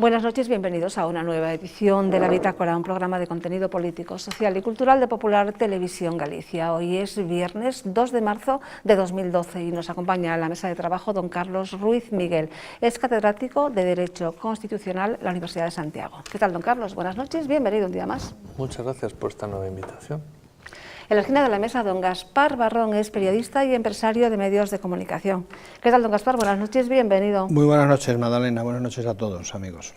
Buenas noches, bienvenidos a una nueva edición de La Bitácora, un programa de contenido político, social y cultural de Popular Televisión Galicia. Hoy es viernes 2 de marzo de 2012 y nos acompaña en la mesa de trabajo don Carlos Ruiz Miguel. Es catedrático de Derecho Constitucional en la Universidad de Santiago. ¿Qué tal, don Carlos? Buenas noches, bienvenido un día más. Muchas gracias por esta nueva invitación. En la esquina de la mesa, don Gaspar Barrón es periodista y empresario de medios de comunicación. ¿Qué tal, don Gaspar? Buenas noches, bienvenido. Muy buenas noches, Magdalena. Buenas noches a todos, amigos.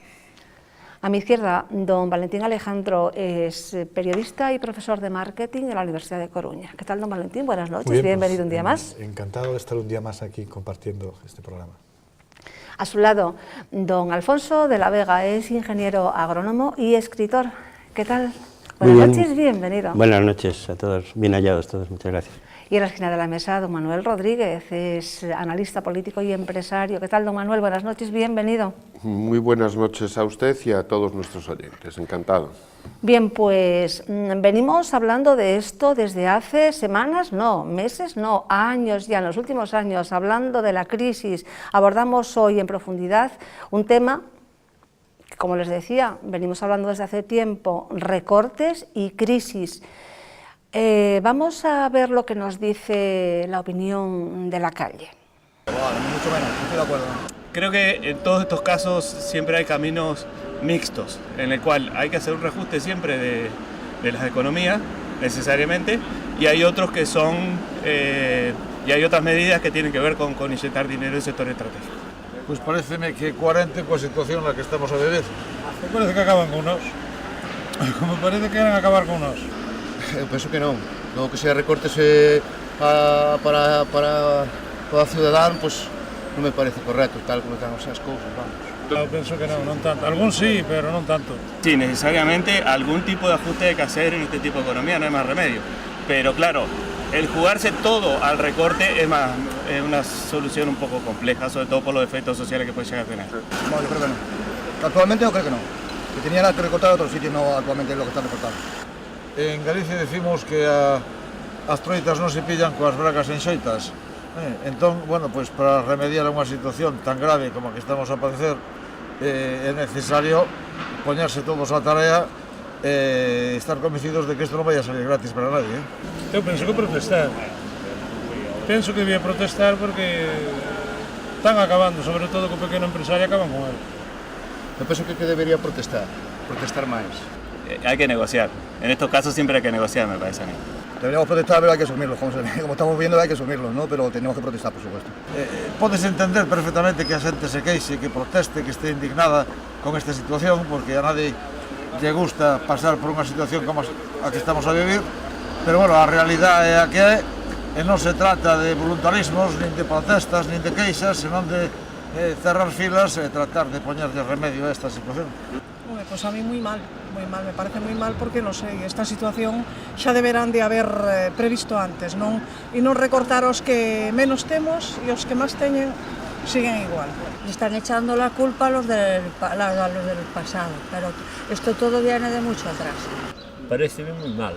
A mi izquierda, don Valentín Alejandro es periodista y profesor de marketing en la Universidad de Coruña. ¿Qué tal, don Valentín? Buenas noches, bien, bienvenido pues, un día más. Encantado de estar un día más aquí compartiendo este programa. A su lado, don Alfonso de la Vega es ingeniero agrónomo y escritor. ¿Qué tal? Buenas noches, bienvenido. Buenas noches a todos, bien hallados todos, muchas gracias. Y en la esquina de la mesa, don Manuel Rodríguez es analista político y empresario. ¿Qué tal, don Manuel? Buenas noches, bienvenido. Muy buenas noches a usted y a todos nuestros oyentes, encantado. Bien, pues venimos hablando de esto desde hace semanas, no, meses, no, años ya, en los últimos años, hablando de la crisis. Abordamos hoy en profundidad un tema, como les decía, venimos hablando desde hace tiempo, recortes y crisis. Vamos a ver lo que nos dice la opinión de la calle. Mucho menos, estoy de acuerdo. Creo que en todos estos casos siempre hay caminos mixtos, en el cual hay que hacer un reajuste siempre de las economías, necesariamente, y hay otros que son, y hay otras medidas que tienen que ver con inyectar dinero en sectores estratégicos. Pues pareceme que coherente coa situación na que estamos a vivir. Me parece que acaban con nós. Como parece que queren acabar con nós. Eu penso que non. No que se recortes para o cidadán, pues, non me parece correcto, tal como están as cousas, vamos. Eu penso que non tanto. Algún sí, pero non tanto. Sí, necesariamente algún tipo de ajuste hay que hacer en este tipo de economía, no hay más remedio. Pero claro, el jugarse todo al recorte es una solución un poco compleja, sobre todo por los efectos sociales que puede llegar a tener. No, yo creo que no. Actualmente yo creo que no. Que tenían que recortar a otros sitios, no actualmente es lo que están recortando. En Galicia decimos que as troitas non se pillan coas bracas enxoitas. Entón, bueno, pues para remediar unha situación tan grave como a que estamos a padecer, é necesario poñerse todos a tarea e estar convencidos de que isto non vai a salir gratis para nadie. Eu penso que protestar. Penso que debía protestar porque están acabando, sobre todo co pequeno empresario, acaban con él. Eu penso que debería protestar máis. Hay que negociar. En estos casos siempre hay que negociar, me parece a mí. Deberíamos protestar, pero hay que asumirlos, como estamos viendo hay que asumirlos, ¿no? Pero tenemos que protestar, por supuesto. Podes entender perfectamente que a xente se queixe, que proteste, que esté indignada con esta situación, porque a nadie lle gusta pasar por unha situación como a que estamos a vivir, pero bueno, a realidade é a que é, e non se trata de voluntarismos, nin de protestas, nin de queixas, senón de cerrar filas e tratar de poñerlle remedio a esta situación. Pues a mí muy mal, me parece muy mal porque, no sé, esta situación xa deberán de haber previsto antes, non? E non recortar os que menos temos e os que máis teñen siguen igual. Están echando la culpa a los del pasado, pero esto todo viene de mucho atrás. Parece muy mal.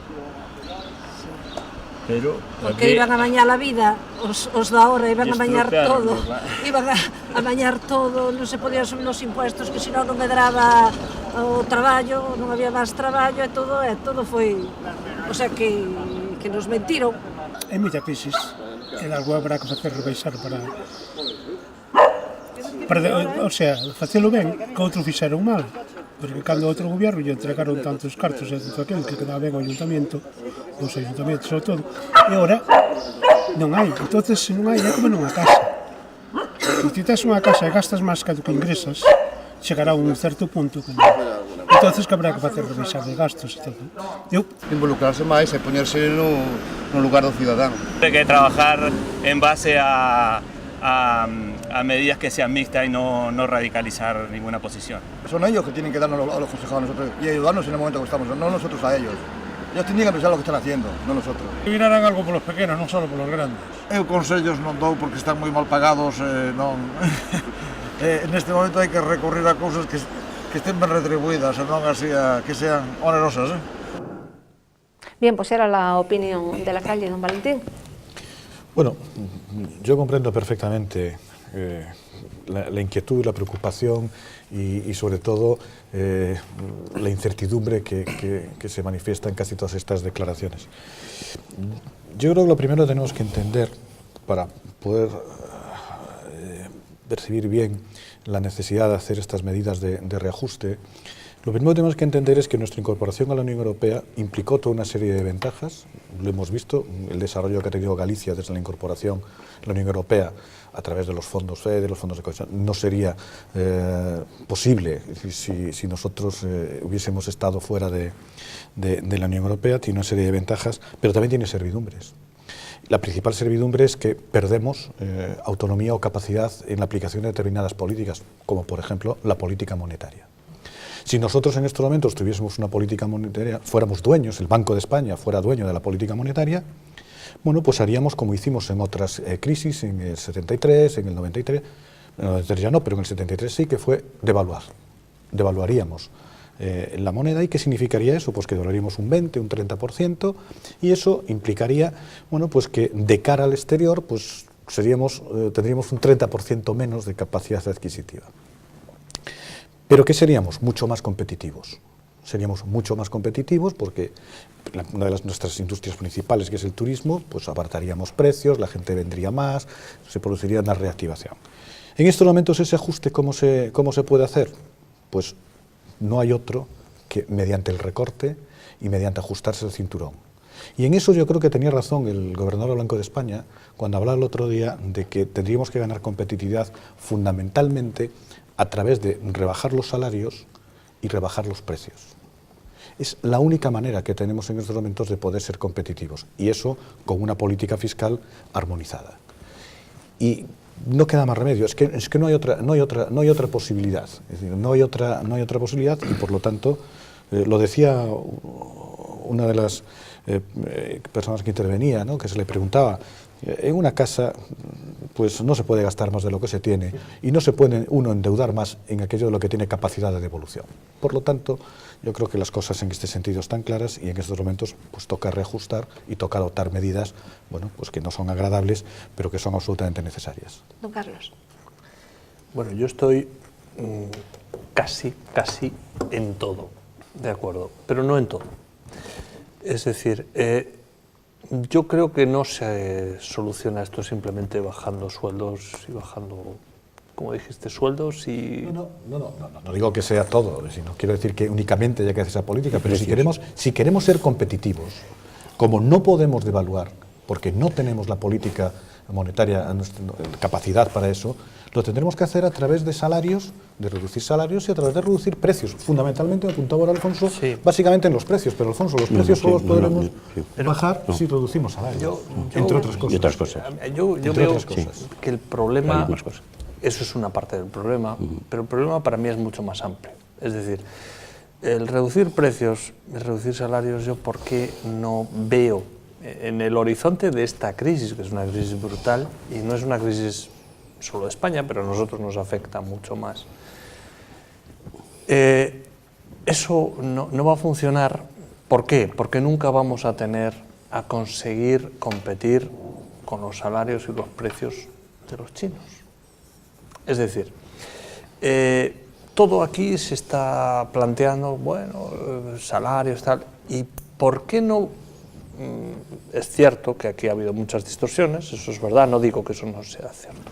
Pero porque iban a mañar la vida, os da ahora iban a mañar todo, iban a mañar todo, non se podían subir os impuestos, que senón non medraba o traballo, non había máis traballo e todo foi, o sea que nos mentiron. É moita crisis, e algo habrá que facer rebaixar para o sea, facelo ben, que outro fixeron mal. Porque cando outro goberno lle entregaron tantos cartos e tanto aquel que quedaba ben o ayuntamiento, os ayuntamentos sobre todo, e agora non hai. Entonces, se non hai, é como nunha casa. Se ti tes unha casa e gastas máis que do que ingresas, chegará a un certo punto que non. Entonces, que habrá que facer revisar de gastos e todo. Involucrarse máis e poñerse no lugar do cidadán. Hay que trabajar en base a medidas que sean mixtas y no radicalizar ninguna posición. Son ellos que tienen que darnos a los consejados a nosotros y ayudarnos en el momento que estamos, no nosotros a ellos. Ellos tienen que pensar lo que están haciendo, no nosotros. Que miraran algo por los pequenos, non só por los grandes. Eu consellos non dou porque están moi mal pagados, non. Neste momento hai que recurrir a cousas que estén ben retribuídas, non así que sean onerosas. Bien, pues era la opinión de la calle, don Valentín. Bueno, yo comprendo perfectamente la inquietud, la preocupación y sobre todo la incertidumbre que se manifiesta en casi todas estas declaraciones. Yo creo que lo primero que tenemos que entender para poder percibir bien la necesidad de hacer estas medidas de reajuste, lo primero que tenemos que entender es que nuestra incorporación a la Unión Europea implicó toda una serie de ventajas. Lo hemos visto, el desarrollo que ha tenido Galicia desde la incorporación a la Unión Europea a través de los fondos FEDER, de los fondos de cohesión, no sería posible si nosotros hubiésemos estado fuera de la Unión Europea. Tiene una serie de ventajas, pero también tiene servidumbres. La principal servidumbre es que perdemos autonomía o capacidad en la aplicación de determinadas políticas, como por ejemplo la política monetaria. Si nosotros en estos momentos tuviésemos una política monetaria, fuéramos dueños, el Banco de España fuera dueño de la política monetaria, bueno, pues haríamos como hicimos en otras crisis, en el 73, en el 93, en el 93 ya no, pero en el 73 sí, que fue devaluar. Devaluaríamos la moneda. ¿Y qué significaría eso? Pues que devaluaríamos un 20, un 30%, y eso implicaría, bueno, pues que de cara al exterior, pues tendríamos un 30% menos de capacidad adquisitiva. ¿Pero qué seríamos? Mucho más competitivos. Seríamos mucho más competitivos porque una de nuestras industrias principales, que es el turismo, pues abarataríamos precios, la gente vendría más, se produciría una reactivación. En estos momentos ese ajuste, ¿cómo se puede hacer? Pues no hay otro que mediante el recorte y mediante ajustarse el cinturón. Y en eso yo creo que tenía razón el gobernador del Banco de España cuando hablaba el otro día de que tendríamos que ganar competitividad fundamentalmente a través de rebajar los salarios y rebajar los precios. Es la única manera que tenemos en estos momentos de poder ser competitivos, y eso con una política fiscal armonizada. Y no queda más remedio, es que no hay otra posibilidad, es decir, no hay otra posibilidad, y por lo tanto, lo decía una de las personas que intervenía, ¿no?, que se le preguntaba, en una casa pues no se puede gastar más de lo que se tiene y no se puede uno endeudar más en aquello de lo que tiene capacidad de devolución. Por lo tanto, yo creo que las cosas en este sentido están claras y en estos momentos pues toca reajustar y toca adoptar medidas, bueno, pues que no son agradables, pero que son absolutamente necesarias. Don Carlos. Bueno, yo estoy casi en todo de acuerdo, pero no en todo. Es decir, yo creo que no se soluciona esto simplemente bajando sueldos y bajando, como dijiste, sueldos y... No digo que sea todo, sino quiero decir que únicamente haya que hacer esa política, pero si queremos ser competitivos, como no podemos devaluar, porque no tenemos la política monetaria, capacidad para eso, lo tendremos que hacer a través de salarios, de reducir salarios y a través de reducir precios. Fundamentalmente, apuntaba ahora Alfonso, básicamente en los precios, pero Alfonso, los precios solo los podremos bajar si reducimos salarios, entre otras cosas. Yo veo que el problema, eso es una parte del problema, pero el problema para mí es mucho más amplio. Es decir, el reducir precios, el reducir salarios, yo por qué no veo en el horizonte de esta crisis, que es una crisis brutal, y no es una crisis solo de España, pero a nosotros nos afecta mucho más. Eso no va a funcionar. ¿Por qué? Porque nunca vamos a conseguir competir con los salarios y los precios de los chinos. Es decir, todo aquí se está planteando, bueno, salarios, tal, y ¿por qué no? Es cierto que aquí ha habido muchas distorsiones, eso es verdad, no digo que eso no sea cierto.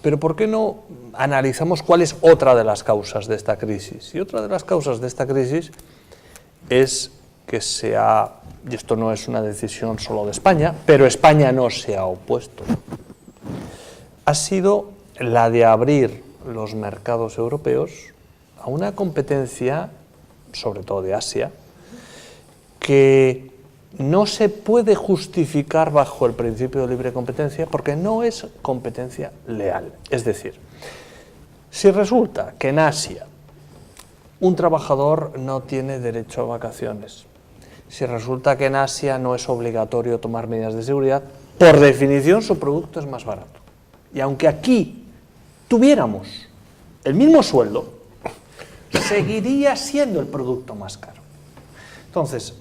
Pero ¿por qué no analizamos cuál es otra de las causas de esta crisis? Y otra de las causas de esta crisis es que y esto no es una decisión solo de España, pero España no se ha opuesto, ha sido la de abrir los mercados europeos a una competencia, sobre todo de Asia, que no se puede justificar bajo el principio de libre competencia porque no es competencia leal. Es decir, si resulta que en Asia un trabajador no tiene derecho a vacaciones, si resulta que en Asia no es obligatorio tomar medidas de seguridad, por definición su producto es más barato. Y aunque aquí tuviéramos el mismo sueldo, seguiría siendo el producto más caro. Entonces,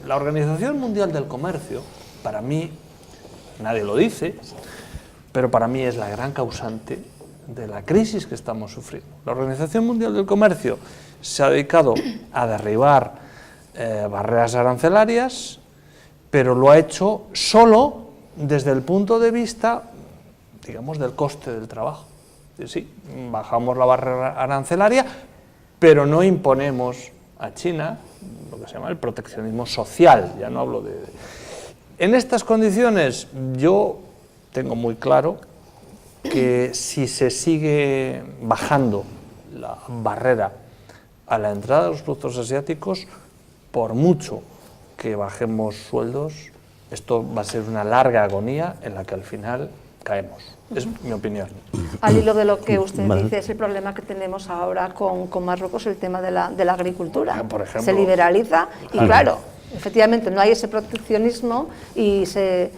la Organización Mundial del Comercio, para mí, nadie lo dice, pero para mí es la gran causante de la crisis que estamos sufriendo. La Organización Mundial del Comercio se ha dedicado a derribar barreras arancelarias, pero lo ha hecho solo desde el punto de vista, digamos, del coste del trabajo. Sí, bajamos la barrera arancelaria, pero no imponemos a China lo que se llama el proteccionismo social, ya no hablo de... En estas condiciones yo tengo muy claro que si se sigue bajando la barrera a la entrada de los productos asiáticos, por mucho que bajemos sueldos, esto va a ser una larga agonía en la que al final caemos. Es mi opinión. Al hilo de lo que usted dice, es el problema que tenemos ahora con Marruecos, el tema de la agricultura. Por ejemplo, se liberaliza y claro, efectivamente no hay ese proteccionismo y se...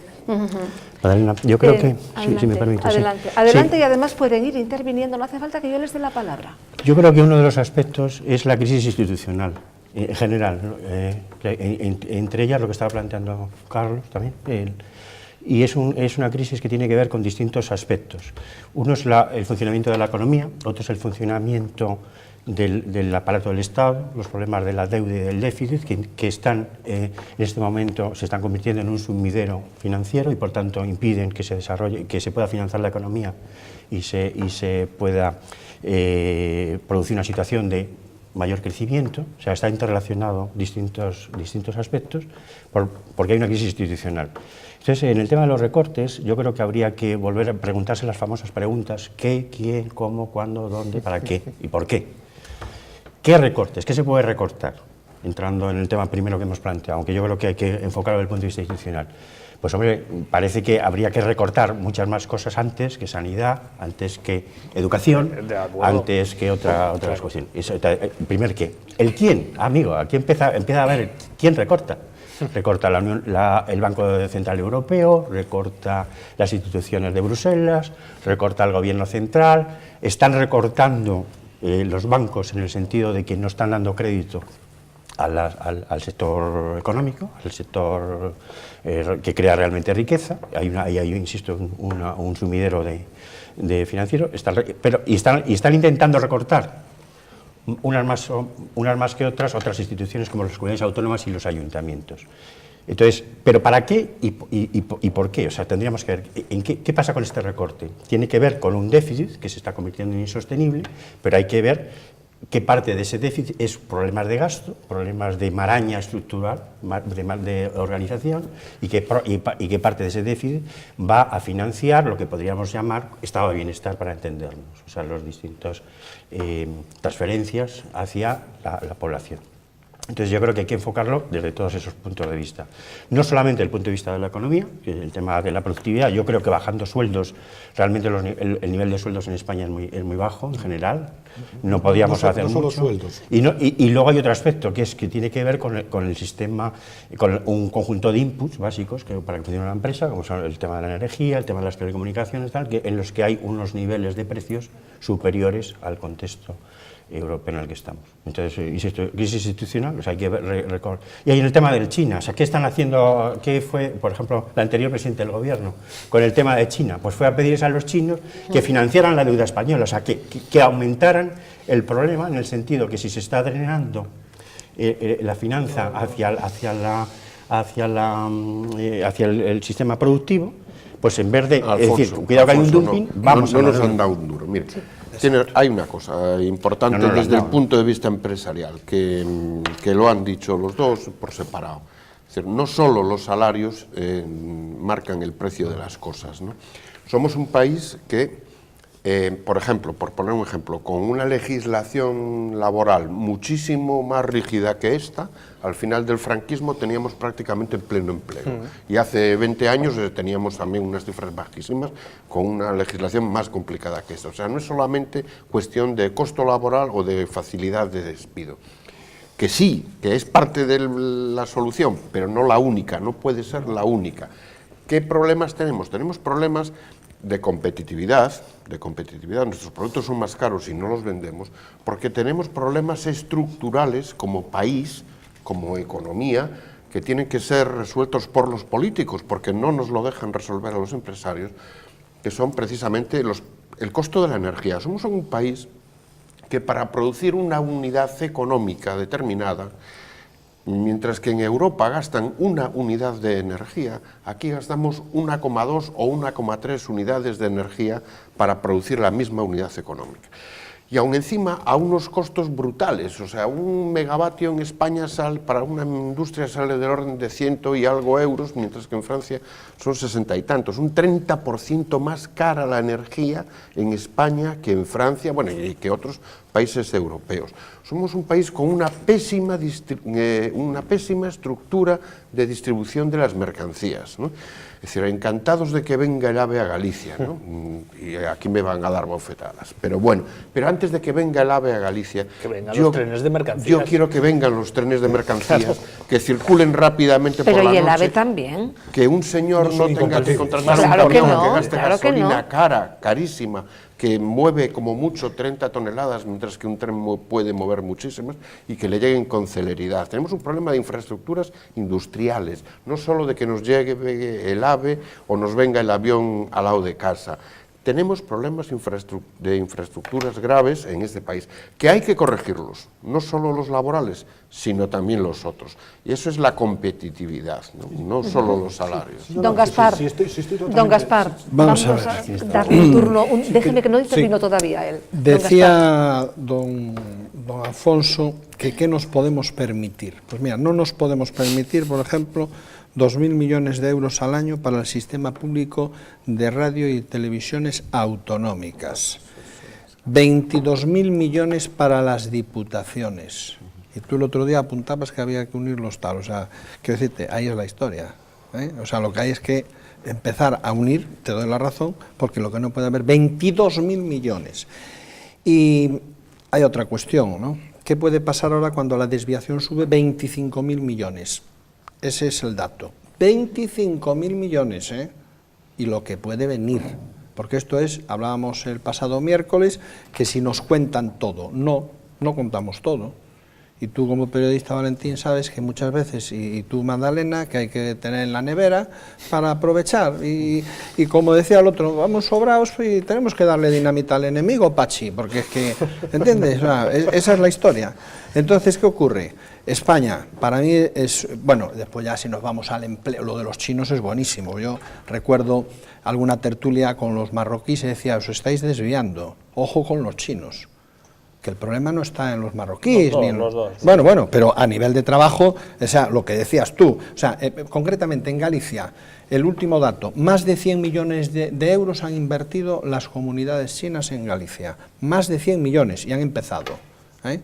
Madalena, yo creo que, adelante, si me permite. Adelante, adelante y además pueden ir interviniendo, no hace falta que yo les dé la palabra. Yo creo que uno de los aspectos es la crisis institucional, en general, entre ellas lo que estaba planteando Carlos también, y es una crisis que tiene que ver con distintos aspectos. Uno es el funcionamiento de la economía, otro es el funcionamiento del aparato del Estado, los problemas de la deuda y del déficit, que están en este momento se están convirtiendo en un sumidero financiero y por tanto impiden que se desarrolle, que se pueda financiar la economía y se pueda producir una situación de mayor crecimiento. O sea, está interrelacionado distintos aspectos porque hay una crisis institucional. Entonces, en el tema de los recortes, yo creo que habría que volver a preguntarse las famosas preguntas: ¿qué, quién, cómo, cuándo, dónde, para qué y por qué? ¿Qué recortes? ¿Qué se puede recortar? Entrando en el tema primero que hemos planteado, aunque yo creo que hay que enfocarlo desde el punto de vista institucional. Pues hombre, parece que habría que recortar muchas más cosas antes que sanidad, antes que educación, antes que otras cuestiones. Primer, ¿qué? El quién, amigo, aquí empieza a ver quién recorta. Recorta el Banco Central Europeo, recorta las instituciones de Bruselas, recorta el Gobierno Central, están recortando los bancos en el sentido de que no están dando crédito al sector económico, al sector que crea realmente riqueza. Hay insisto, un sumidero de financiero, y están intentando recortar unas más que otras instituciones como las comunidades autónomas y los ayuntamientos. Entonces, ¿pero para qué y por qué? O sea, tendríamos que ver qué pasa con este recorte. Tiene que ver con un déficit que se está convirtiendo en insostenible, pero hay que ver qué parte de ese déficit es problemas de gasto, problemas de maraña estructural, de organización, y qué parte de ese déficit va a financiar lo que podríamos llamar estado de bienestar, para entendernos, o sea, los distintos transferencias hacia la población. Entonces yo creo que hay que enfocarlo desde todos esos puntos de vista. No solamente desde el punto de vista de la economía, que es el tema de la productividad. Yo creo que bajando sueldos, realmente el nivel de sueldos en España es muy bajo en general. No podíamos hacer mucho. No solo sueldos. Y luego hay otro aspecto que tiene que ver con el sistema, con un conjunto de inputs básicos para que funcione una empresa, como son el tema de la energía, el tema de las telecomunicaciones, en los que hay unos niveles de precios superiores al contexto europeo en el que estamos. Entonces, insisto, crisis institucional, o sea, hay que recordar. Y ahí en el tema del China, o sea, ¿qué están haciendo? ¿Qué fue, por ejemplo, el anterior presidente del gobierno con el tema de China? Pues fue a pedirles a los chinos que financiaran la deuda española, o sea, que aumentaran el problema, en el sentido que si se está drenando la finanza hacia el sistema productivo, pues en vez de decir, cuidado que hay un dumping, vamos a... No nos han dado un duro, mire. Hay una cosa importante desde el punto de vista empresarial, que lo han dicho los dos por separado. Es decir, no solo los salarios marcan el precio de las cosas, ¿no? Somos un país que, por ejemplo, por poner un ejemplo, con una legislación laboral muchísimo más rígida que esta, al final del franquismo teníamos prácticamente pleno empleo. Y hace 20 años teníamos también unas cifras bajísimas con una legislación más complicada que esta. O sea, no es solamente cuestión de costo laboral o de facilidad de despido. Que sí, que es parte de la solución, pero no la única, no puede ser la única. ¿Qué problemas tenemos? Tenemos problemas de competitividad, nuestros productos son más caros y no los vendemos, porque tenemos problemas estructurales como país, como economía, que tienen que ser resueltos por los políticos, porque no nos lo dejan resolver a los empresarios, que son precisamente el costo de la energía. Somos un país que para producir una unidad económica determinada, mientras que en Europa gastan una unidad de energía, aquí gastamos 1,2 o 1,3 unidades de energía para producir la misma unidad económica. Y aún encima a unos costos brutales, o sea, un megavatio en España para una industria sale del orden de 100 y algo euros, mientras que en Francia son 60 y tantos, un 30% más cara la energía en España que en Francia, bueno, y que otros países europeos. Somos un país con una pésima estructura de distribución de las mercancías, ¿no? Es decir, encantados de que venga el AVE a Galicia, ¿no? Y aquí me van a dar bofetadas. Pero bueno, pero antes de que venga el AVE a Galicia, que vengan los trenes de mercancías. Yo quiero que vengan los trenes de mercancías, claro, que circulen rápidamente por la noche. Pero ¿y el AVE también? Que un señor no tenga que contratar claro un camión que gaste claro gasolina carísima, que mueve como mucho 30 toneladas, mientras que un tren puede mover muchísimas, y que le lleguen con celeridad. Tenemos un problema de infraestructuras industriales, no solo de que nos llegue el AVE o nos venga el avión al lado de casa. Tenemos problemas de infraestructuras graves en este país, que hay que corregirlos, no solo los laborales, sino también los otros. Y eso es la competitividad, no solo los salarios. Don Gaspar, don Gaspar, vamos a darle un turno, déjeme que no intervino todavía él. Decía don Alfonso que ¿qué nos podemos permitir? Pues mira, no nos podemos permitir, por ejemplo, 2.000 millones de euros al año para el sistema público de radio y televisiones autonómicas, 22.000 millones para las diputaciones. Y tú el otro día apuntabas que había que unirlos tal, o sea, quiero decirte, ahí es la historia, ¿eh? O sea, lo que hay es que empezar a unir, te doy la razón, porque lo que no puede haber, 22.000 millones. Y hay otra cuestión, ¿no? ¿Qué puede pasar ahora cuando la desviación sube 25.000 millones? Ese es el dato. 25.000 millones, ¿eh? Y lo que puede venir. Porque esto es, hablábamos el pasado miércoles, que si nos cuentan todo. No contamos todo. Y tú como periodista, Valentín, sabes que muchas veces, y tú, Magdalena, que hay que tener en la nevera para aprovechar. Y como decía el otro, vamos sobrados y tenemos que darle dinamita al enemigo, Pachi, porque es que, ¿entiendes? O sea, esa es la historia. Entonces, ¿qué ocurre? España, para mí es, bueno, después ya si nos vamos al empleo, lo de los chinos es buenísimo. Yo recuerdo alguna tertulia con los marroquíes y decía, os estáis desviando, ojo con los chinos. Que el problema no está en los marroquíes. Los dos. Bueno, pero a nivel de trabajo, o sea, lo que decías tú, o sea, concretamente en Galicia, el último dato, más de 100 millones de euros han invertido las comunidades chinas en Galicia, más de 100 millones, y han empezado, ¿eh?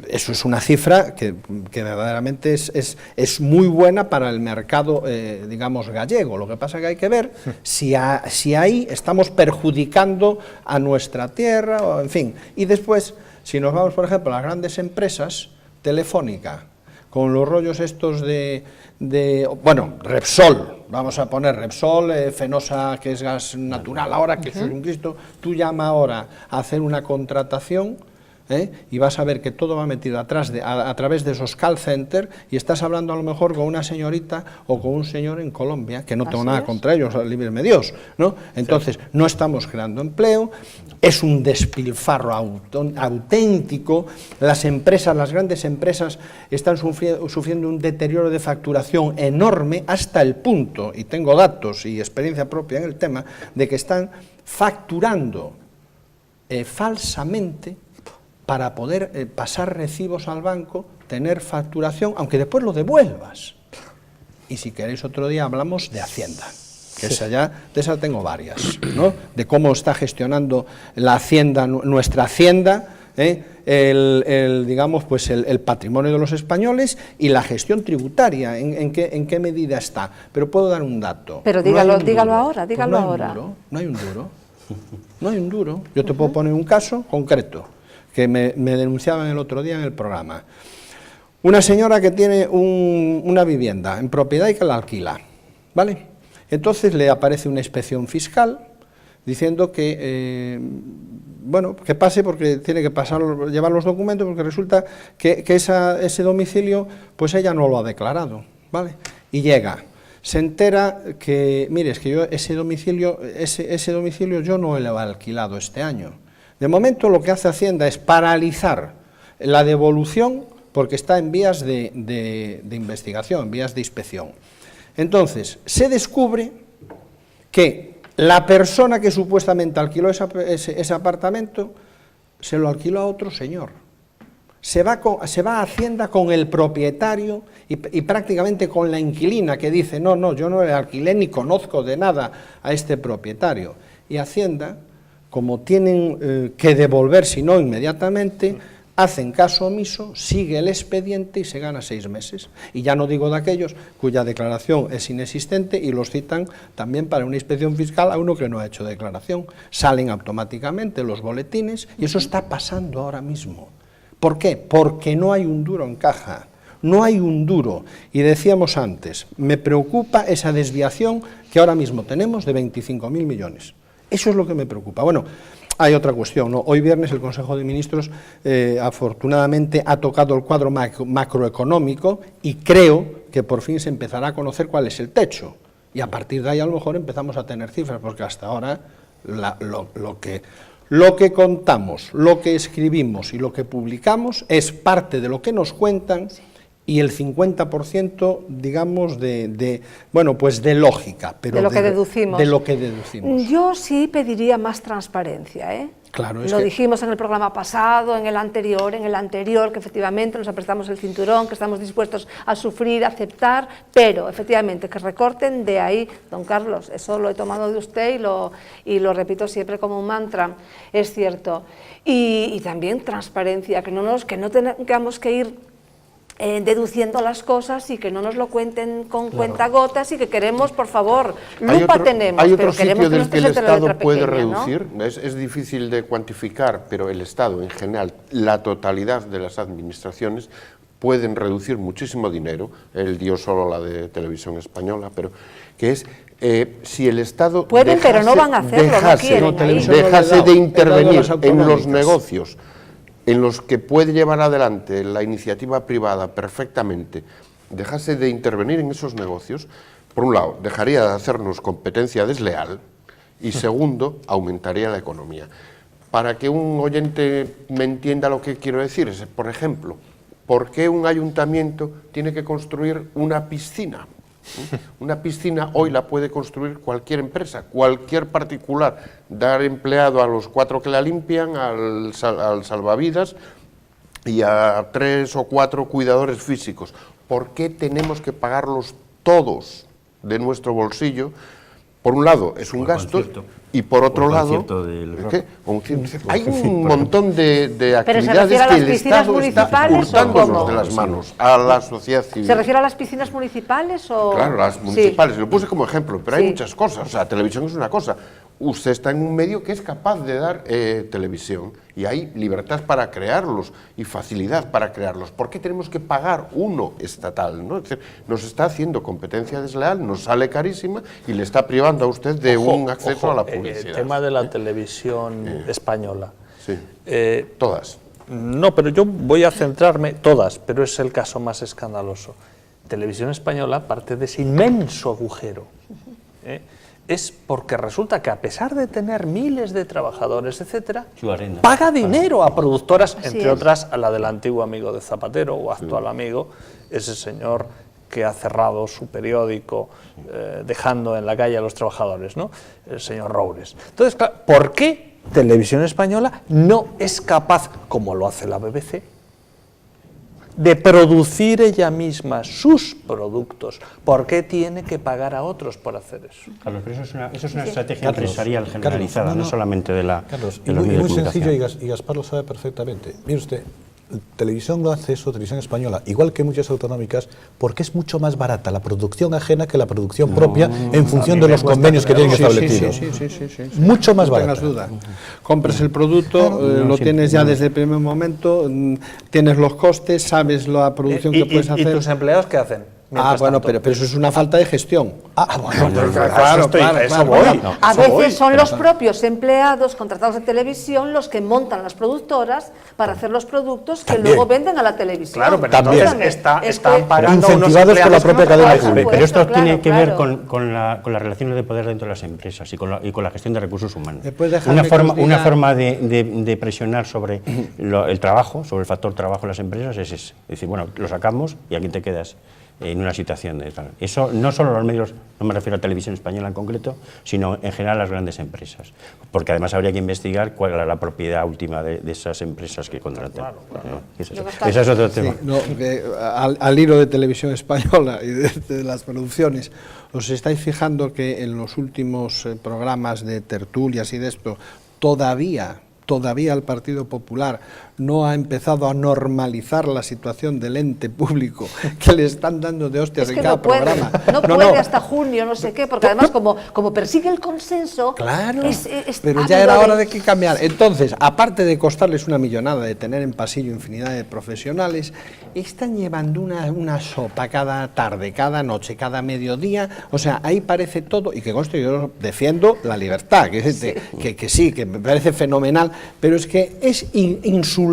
Eso es una cifra que verdaderamente es muy buena para el mercado, digamos, gallego. Lo que pasa es que hay que ver si ahí estamos perjudicando a nuestra tierra, o, en fin. Y después, si nos vamos, por ejemplo, a las grandes empresas, Telefónica, con los rollos estos bueno, Repsol, vamos a poner Repsol, Fenosa, que es gas natural ahora, que eso es un Cristo, tú llama ahora a hacer una contratación, y vas a ver que todo va metido a través de esos call centers, y estás hablando a lo mejor con una señorita o con un señor en Colombia, que no tengo nada contra ellos, líbreme Dios, ¿no? Entonces, no estamos creando empleo, es un despilfarro auténtico, las empresas, las grandes empresas están sufriendo un deterioro de facturación enorme, hasta el punto, y tengo datos y experiencia propia en el tema, de que están facturando falsamente para poder pasar recibos al banco, tener facturación, aunque después lo devuelvas. Y si queréis otro día hablamos de Hacienda, que de esa tengo varias, ¿no? De cómo está gestionando la Hacienda, nuestra Hacienda, digamos, pues el patrimonio de los españoles y la gestión tributaria, en qué medida está. Pero puedo dar un dato. Pero dígalo ahora, dígalo ahora. No hay un duro. Yo te puedo poner un caso concreto que me denunciaban el otro día en el programa. Una señora que tiene una vivienda en propiedad y que la alquila, ¿vale? Entonces le aparece una inspección fiscal diciendo que, bueno, que pase porque tiene que llevar los documentos, porque resulta que ese domicilio, pues ella no lo ha declarado, ¿vale? Y llega. se entera que, mire, es que yo ese domicilio yo no lo he alquilado este año. De momento lo que hace Hacienda es paralizar la devolución porque está en vías de investigación, en vías de inspección. Entonces, se descubre que la persona que supuestamente alquiló ese apartamento se lo alquiló a otro señor. Se va a Hacienda con el propietario y prácticamente con la inquilina que dice, no, yo no le alquilé ni conozco de nada a este propietario. Y Hacienda, como tienen que devolver, si no inmediatamente, hacen caso omiso, sigue el expediente y se gana 6 meses. Y ya no digo de aquellos cuya declaración es inexistente y los citan también para una inspección fiscal a uno que no ha hecho declaración. Salen automáticamente los boletines y eso está pasando ahora mismo. ¿Por qué? Porque no hay un duro en caja, no hay un duro. Y decíamos antes, me preocupa esa desviación que ahora mismo tenemos de 25.000 millones. Eso es lo que me preocupa. Bueno, hay otra cuestión, ¿no? Hoy viernes el Consejo de Ministros afortunadamente ha tocado el cuadro macroeconómico y creo que por fin se empezará a conocer cuál es el techo. Y a partir de ahí a lo mejor empezamos a tener cifras, porque hasta ahora lo que contamos, lo que escribimos y lo que publicamos es parte de lo que nos cuentan y el 50%, digamos, de lógica. Pero de lo que deducimos. De lo que deducimos. Yo sí pediría más transparencia, ¿eh? Claro, lo dijimos en el programa pasado, en el anterior, que efectivamente nos apretamos el cinturón, que estamos dispuestos a sufrir, a aceptar, pero efectivamente que recorten de ahí, don Carlos, eso lo he tomado de usted y lo repito siempre como un mantra, es cierto. Y también transparencia, que no tengamos que ir deduciendo las cosas y que no nos lo cuenten con cuentagotas y que queremos, por favor, lupa tenemos, hay otro pero queremos sitio del que el Estado puede pequeña, reducir, ¿no? Es difícil de cuantificar, pero el Estado en general, la totalidad de las administraciones pueden reducir muchísimo dinero, él dio solo la de Televisión Española, pero que es si el Estado pueden, pero no van a hacerlo, dejase de intervenir en los negocios en los que puede llevar adelante la iniciativa privada perfectamente, dejase de intervenir en esos negocios, por un lado, dejaría de hacernos competencia desleal y segundo, aumentaría la economía. Para que un oyente me entienda lo que quiero decir, es, por ejemplo, ¿por qué un ayuntamiento tiene que construir una piscina? Una piscina hoy la puede construir cualquier empresa, cualquier particular, dar empleado a los 4 que la limpian, al salvavidas y a 3 o 4 cuidadores físicos. ¿Por qué tenemos que pagarlos todos de nuestro bolsillo? Por un lado es un gasto y por otro lado hay un montón de actividades que el Estado está hurtándonos de las manos a la sociedad civil. ¿Se refiere a las piscinas municipales o...? Claro, las municipales, lo puse como ejemplo, pero hay muchas cosas, o sea, televisión es una cosa. Usted está en un medio que es capaz de dar televisión y hay libertad para crearlos y facilidad para crearlos. ¿Por qué tenemos que pagar uno estatal, ¿no? Es decir, nos está haciendo competencia desleal, nos sale carísima y le está privando a usted de un acceso a la publicidad. El tema de la televisión española. Sí, todas. No, pero yo voy a centrarme, todas, pero es el caso más escandaloso. Televisión Española parte de ese inmenso agujero. Es porque resulta que a pesar de tener miles de trabajadores, etcétera, paga dinero a productoras, entre otras a la del antiguo amigo de Zapatero o actual amigo, ese señor que ha cerrado su periódico dejando en la calle a los trabajadores, ¿no? El señor Roures. Entonces, claro, ¿por qué Televisión Española no es capaz, como lo hace la BBC, de producir ella misma sus productos? ¿Por qué tiene que pagar a otros por hacer eso? Carlos, pero eso es una estrategia empresarial generalizada, no solamente de los medios de muy comunicación. sencillo, y Gaspar lo sabe perfectamente. Mire usted, Televisión lo hace eso, Televisión Española, igual que muchas autonómicas, porque es mucho más barata la producción ajena que la producción propia en función de los convenios que tienen establecidos. Sí. Mucho más barata. No tengas duda. Compras el producto, lo tienes ya desde el primer momento, tienes los costes, sabes la producción que puedes hacer. ¿Y tus empleados qué hacen? bueno, pero eso es una falta de gestión. Eso voy. A veces son los propios empleados contratados de televisión los que montan las productoras para hacer los productos que luego venden a la televisión. Claro, pero También. entonces están pagando incentivados por la propia cadena pública. Pero esto tiene que ver con las relaciones de poder dentro de las empresas y con la gestión de recursos humanos. Una forma de presionar sobre el trabajo, sobre el factor trabajo en las empresas es decir, bueno, lo sacamos y aquí te quedas en una situación de tal. Eso no solo los medios, no me refiero a Televisión Española en concreto, sino en general las grandes empresas. Porque además habría que investigar cuál era la propiedad última de esas empresas que contratan. Ese es otro tema. Al hilo de Televisión Española y de las producciones, ¿os estáis fijando que en los últimos programas de tertulias y de esto, todavía el Partido Popular no ha empezado a normalizar la situación del ente público que le están dando de hostias en cada programa? No puede hasta junio, no sé qué, porque además como persigue el consenso... Claro, pero ya era hora de que cambiar. Entonces, aparte de costarles una millonada, de tener en pasillo infinidad de profesionales, están llevando una sopa cada tarde, cada noche, cada mediodía. O sea, ahí parece todo, y que conste, yo defiendo la libertad, que sí, que me parece fenomenal, pero es que es insultante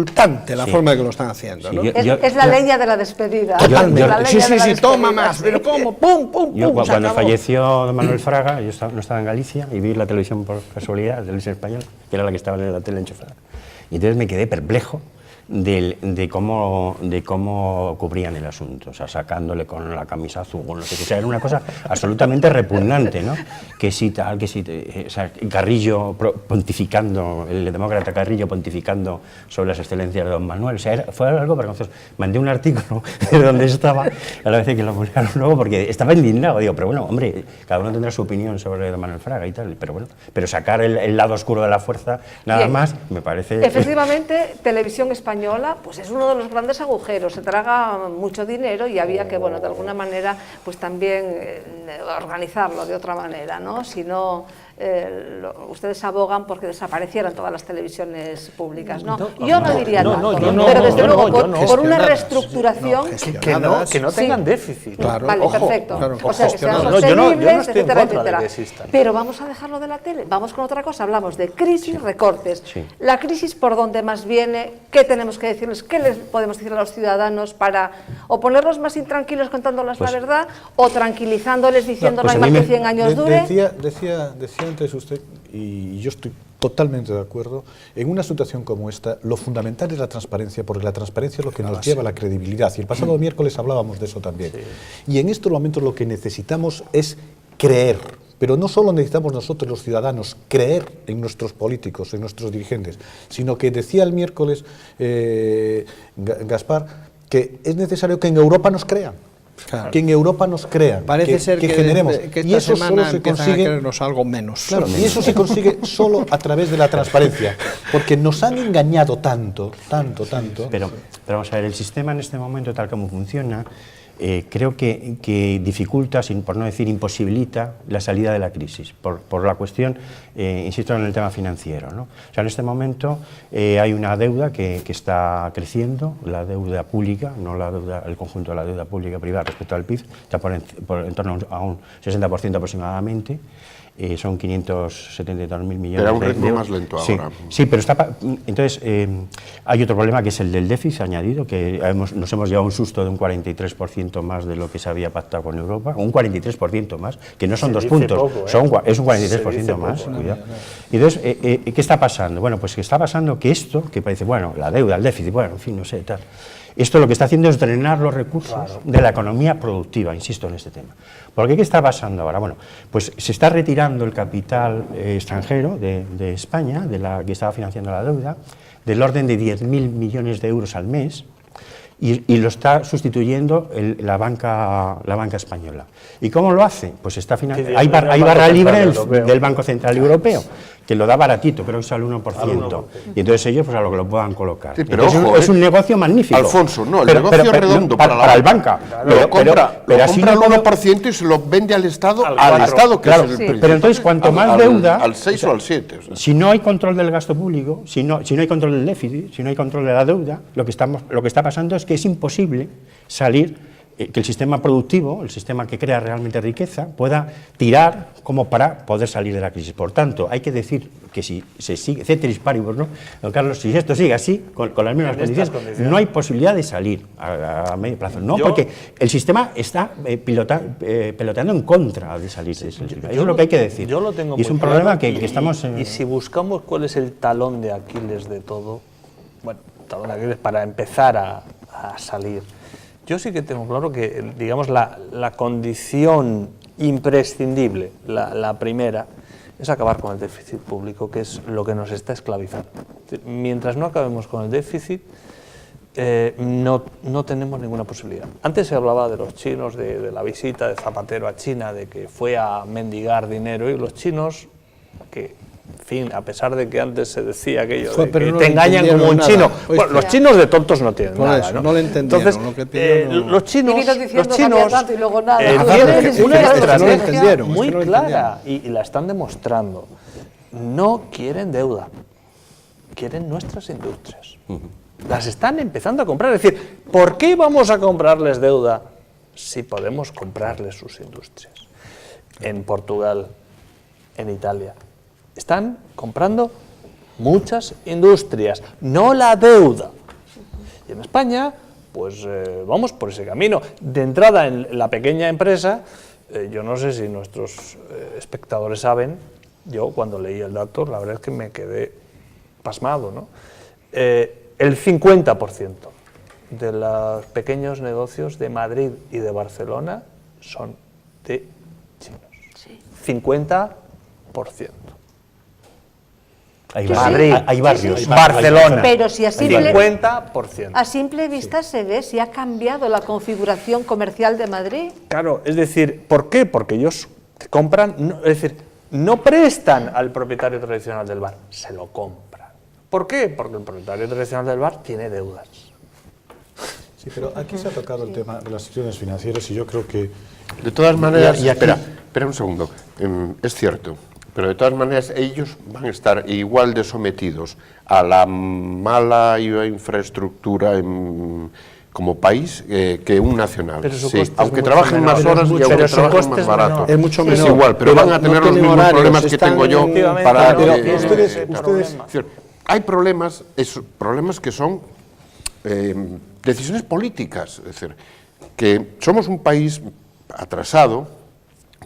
la forma que lo están haciendo, ¿no? Es la leña de la despedida. Sí, toma más, pero ¿cómo? ¡Pum! Cuando falleció don Manuel Fraga, yo no estaba en Galicia y vi la televisión por casualidad, la televisión española, que era la que estaba en la tele enchufada. Y entonces me quedé perplejo de cómo cubrían el asunto, o sea, sacándole con la camisa azul, no sé qué, o sea, era una cosa absolutamente repugnante, ¿no? Que sí, tal, que sí, o sea, Carrillo pontificando, el demócrata Carrillo pontificando sobre las excelencias de don Manuel, o sea, fue algo vergonzoso. Mandé un artículo de donde estaba, a la vez que lo publicaron luego, porque estaba indignado, digo, pero bueno, hombre, cada uno tendrá su opinión sobre don Manuel Fraga y tal, pero bueno, pero sacar el lado oscuro de la fuerza, nada más, me parece... Efectivamente, Televisión Española, pues es uno de los grandes agujeros, se traga mucho dinero y había que, bueno, de alguna manera, pues también organizarlo de otra manera, ¿no? Si no, ustedes abogan porque desaparecieran todas las televisiones públicas, ¿no? Yo no diría tanto, pero desde luego por una reestructuración... Que no tengan déficit. Claro, vale, perfecto. O sea, que sean sostenibles, etcétera, etcétera. Pero vamos a dejarlo de la tele, vamos con otra cosa, hablamos de crisis, recortes. La crisis, ¿por dónde más viene? ¿Qué tenemos que decirles? ¿Qué les podemos decir a los ciudadanos para o ponerlos más intranquilos contándoles la verdad o tranquilizándoles diciendo no hay más que 100 años dure? Decía antes usted, y yo estoy totalmente de acuerdo, en una situación como esta, lo fundamental es la transparencia, porque la transparencia es lo que nos lleva a la credibilidad. Y el pasado miércoles hablábamos de eso también. Y en estos momentos lo que necesitamos es creer. Pero no solo necesitamos nosotros, los ciudadanos, creer en nuestros políticos, en nuestros dirigentes, sino que decía el miércoles Gaspar que es necesario que en Europa nos crean. Claro. Que en Europa nos crean, parece ser que generemos. Que esta y eso semana solo se consigue, a creernos algo menos. Claro, y eso se consigue solo a través de la transparencia, porque nos han engañado tanto. Pero vamos a ver, el sistema en este momento, tal como funciona, creo que dificulta, por no decir imposibilita, la salida de la crisis, por la cuestión, insisto en el tema financiero, ¿no? O sea, en este momento hay una deuda que está creciendo, la deuda pública, no la deuda, el conjunto de la deuda pública privada respecto al PIB, está en torno a un 60% aproximadamente. Son 572.000 millones pero a un ritmo más lento ahora. Sí, pero entonces hay otro problema que es el del déficit añadido, que nos hemos llevado un susto de un 43% más de lo que se había pactado con Europa, un 43% más, que no son 2 puntos, poco, es un 43% más. Cuidado. Y entonces, ¿qué está pasando? Bueno, pues que está pasando que esto, que parece, bueno, la deuda, el déficit, bueno, en fin, no sé, tal. Esto lo que está haciendo es drenar los recursos de la economía productiva, insisto en este tema. ¿Por qué? ¿Qué está pasando ahora? Bueno, pues se está retirando el capital extranjero de España, de la que estaba financiando la deuda, del orden de 10.000 millones de euros al mes, y lo está sustituyendo la banca española. ¿Y cómo lo hace? Pues está hay barra libre del Banco Central Europeo, que lo da baratito, creo que es al 1%. Y entonces ellos pues a lo que lo puedan colocar. Sí, pero ojo, es un negocio magnífico. Alfonso, no, el negocio es redondo para el banca. Lo compra el 1% y se lo vende al Estado, que claro, es el pero entonces cuanto más deuda... Al 6 o al 7. O sea. Si no hay control del gasto público, si no hay control del déficit, si no hay control de la deuda, lo que está pasando es que es imposible salir que el sistema productivo, el sistema que crea realmente riqueza, pueda tirar como para poder salir de la crisis. Por tanto, hay que decir que si se sigue, ceteris paribus, ¿no? Don Carlos, si esto sigue así, con las mismas condiciones, no hay posibilidad de salir a medio plazo. No, porque el sistema está peloteando en contra de salir de ese sistema. Eso es lo que hay que decir. Yo lo tengo y es muy un problema claro, que estamos... Y si buscamos cuál es el talón de Aquiles de todo, bueno, talón de Aquiles para empezar a salir. Yo sí que tengo claro que, digamos, la condición imprescindible, la primera, es acabar con el déficit público, que es lo que nos está esclavizando. Mientras no acabemos con el déficit, no tenemos ninguna posibilidad. Antes se hablaba de los chinos, de la visita de Zapatero a China, de que fue a mendigar dinero, y los chinos, que, en fin, a pesar de que antes se decía aquello, de que te engañan como un chino. Bueno, los chinos de tontos no tienen nada, eso, ¿no? No le entendieron. Entonces, lo que pidieron, los chinos y luego nada. tienen una estrategia no muy lo clara y la están demostrando. No quieren deuda, quieren nuestras industrias. Las están empezando a comprar. Es decir, ¿por qué vamos a comprarles deuda si podemos comprarles sus industrias? En Portugal, en Italia, están comprando muchas industrias, no la deuda. Y en España, pues vamos por ese camino. De entrada, en la pequeña empresa, yo no sé si nuestros espectadores saben, yo cuando leí el dato, la verdad es que me quedé pasmado, ¿no? El 50% de los pequeños negocios de Madrid y de Barcelona son de chinos. Sí. 50%. Hay barrios. Barcelona. Pero si a simple, 50%. a simple vista se ve si ha cambiado la configuración comercial de Madrid. Claro, es decir, ¿por qué? Porque ellos compran, es decir, no prestan al propietario tradicional del bar, se lo compran. ¿Por qué? Porque el propietario tradicional del bar tiene deudas. Sí, pero aquí se ha tocado el tema de las instituciones financieras y yo creo que... De todas maneras, y aquí... espera un segundo, es cierto, pero de todas maneras ellos van a estar igual de sometidos a la mala infraestructura como país que un nacional. Sí, aunque trabajen más horas y aunque trabajen más barato. Es mucho menor. Es igual, pero van a tener los mismos problemas que tengo yo para... Hay problemas que son decisiones políticas, es decir, que somos un país atrasado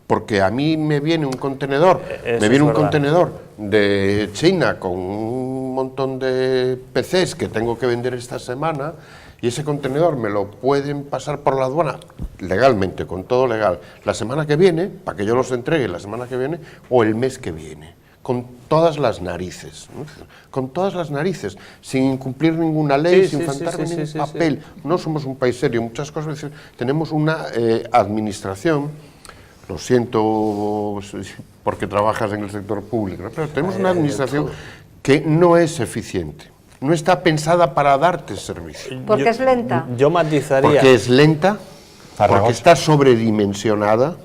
porque a mí me viene un contenedor, de China con un montón de PCs que tengo que vender esta semana y ese contenedor me lo pueden pasar por la aduana legalmente, con todo legal, la semana que viene, para que yo los entregue la semana que viene o el mes que viene. Con todas las narices, ¿no? Con todas las narices, sin incumplir ninguna ley, sin faltar ningún papel. No somos un país serio, muchas cosas. Es decir, tenemos una administración, lo siento porque trabajas en el sector público, ¿no? Pero tenemos una administración que no es eficiente, no está pensada para darte servicio. Porque es lenta. Yo matizaría. Porque es lenta, porque está sobredimensionada,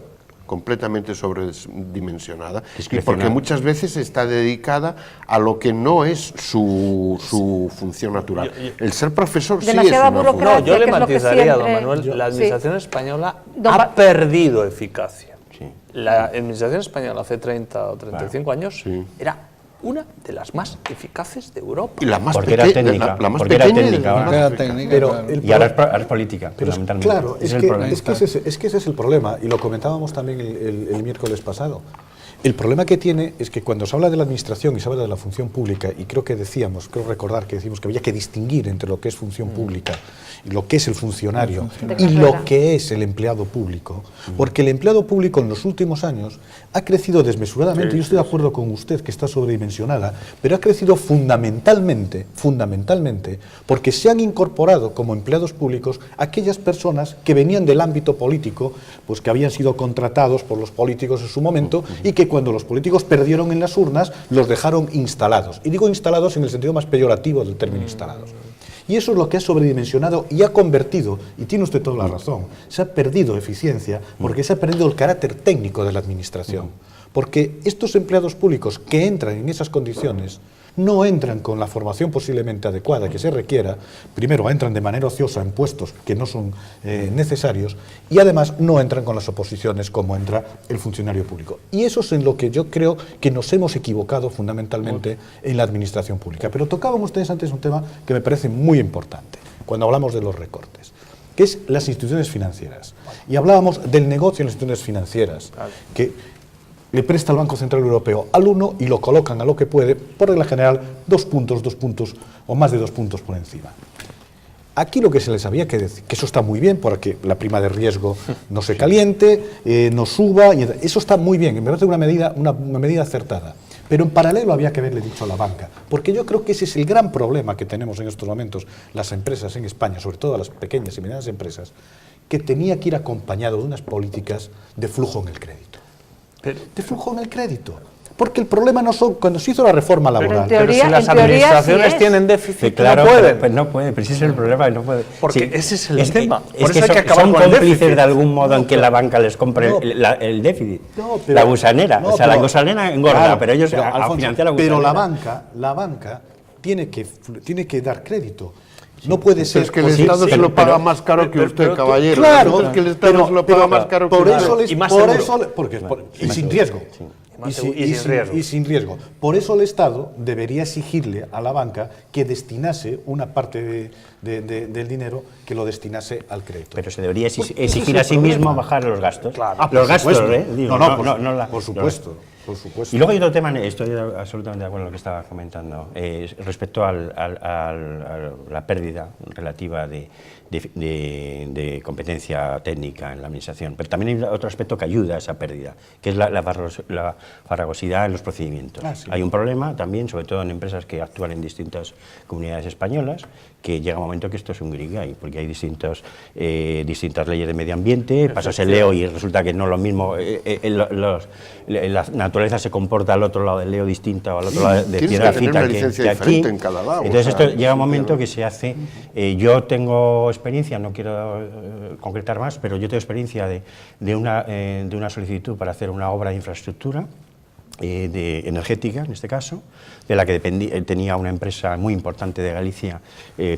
completamente sobredimensionada, y porque muchas veces está dedicada a lo que no es su función natural. El ser profesor sí es una función. No, yo le matizaría, don Manuel, la administración española ha perdido eficacia. La administración española hace 30 o 35 años era una de las más eficaces de Europa. Y la más era técnica. Y ahora es política, pero fundamentalmente. Claro, es que ese es el problema, y lo comentábamos también el miércoles pasado. El problema que tiene es que cuando se habla de la administración y se habla de la función pública, y creo recordar que decimos que había que distinguir entre lo que es función pública y lo que es el funcionario y lo que es el empleado público, porque el empleado público en los últimos años ha crecido desmesuradamente, yo estoy de acuerdo con usted que está sobredimensionada, pero ha crecido fundamentalmente, porque se han incorporado como empleados públicos aquellas personas que venían del ámbito político, pues que habían sido contratados por los políticos en su momento y que cuando los políticos perdieron en las urnas los dejaron instalados. Y digo instalados en el sentido más peyorativo del término instalados. Y eso es lo que ha sobredimensionado y ha convertido, y tiene usted toda la razón, se ha perdido eficiencia porque se ha perdido el carácter técnico de la administración. Porque estos empleados públicos que entran en esas condiciones no entran con la formación posiblemente adecuada que se requiera, primero entran de manera ociosa en puestos que no son necesarios y además no entran con las oposiciones como entra el funcionario público. Y eso es en lo que yo creo que nos hemos equivocado fundamentalmente en la administración pública. Pero tocaban ustedes antes un tema que me parece muy importante cuando hablamos de los recortes, que es las instituciones financieras. Y hablábamos del negocio en las instituciones financieras, que le presta el Banco Central Europeo al 1 y lo colocan a lo que puede, por regla general, 2 puntos o más de 2 puntos por encima. Aquí lo que se les había que decir, que eso está muy bien para que la prima de riesgo no se caliente, no suba, y eso está muy bien, me parece una medida acertada. Pero en paralelo había que haberle dicho a la banca, porque yo creo que ese es el gran problema que tenemos en estos momentos las empresas en España, sobre todo las pequeñas y medianas empresas, que tenía que ir acompañado de unas políticas de flujo en el crédito. De flujo en el crédito. Porque el problema no son, cuando se hizo la reforma laboral, pero si las administraciones tienen déficit, claro, no pueden. Pues no puede, pero ese es el problema, y no puede. Porque ese es el tema. Por eso hay que acabar con el déficit. Son cómplices de algún modo en que la banca les compre el déficit. La gusanera, la gusanera engorda, claro, pero ellos financian la gusanera. Pero la banca tiene que dar crédito. No puede ser. Es que el Estado se lo paga más caro que usted, caballero. Claro, es que el Estado se lo paga más caro que usted. Y sin riesgo. Y sin riesgo. Por eso el Estado debería exigirle a la banca que destinase una parte del dinero, que lo destinase al crédito. Pero se debería exigir a sí mismo bajar los gastos. Claro, los gastos, Digo, por supuesto. Por supuesto. Y luego hay otro tema, estoy absolutamente de acuerdo con lo que estaba comentando, respecto a la pérdida relativa de competencia técnica en la administración. Pero también hay otro aspecto que ayuda a esa pérdida, que es la farragosidad en los procedimientos. Hay un problema también, sobre todo en empresas que actúan en distintas comunidades españolas, que llega un momento que esto es un grigay, porque hay distintas leyes de medio ambiente, pasas el Leo y resulta que no es lo mismo, la naturaleza se comporta al otro lado del Leo distinta o al otro lado de Piedrafita que aquí. En cada lado, entonces esto llega un momento que se hace, yo tengo experiencia, no quiero concretar más, pero yo tengo experiencia de una solicitud para hacer una obra de infraestructura, energética en este caso, de la que tenía una empresa muy importante de Galicia,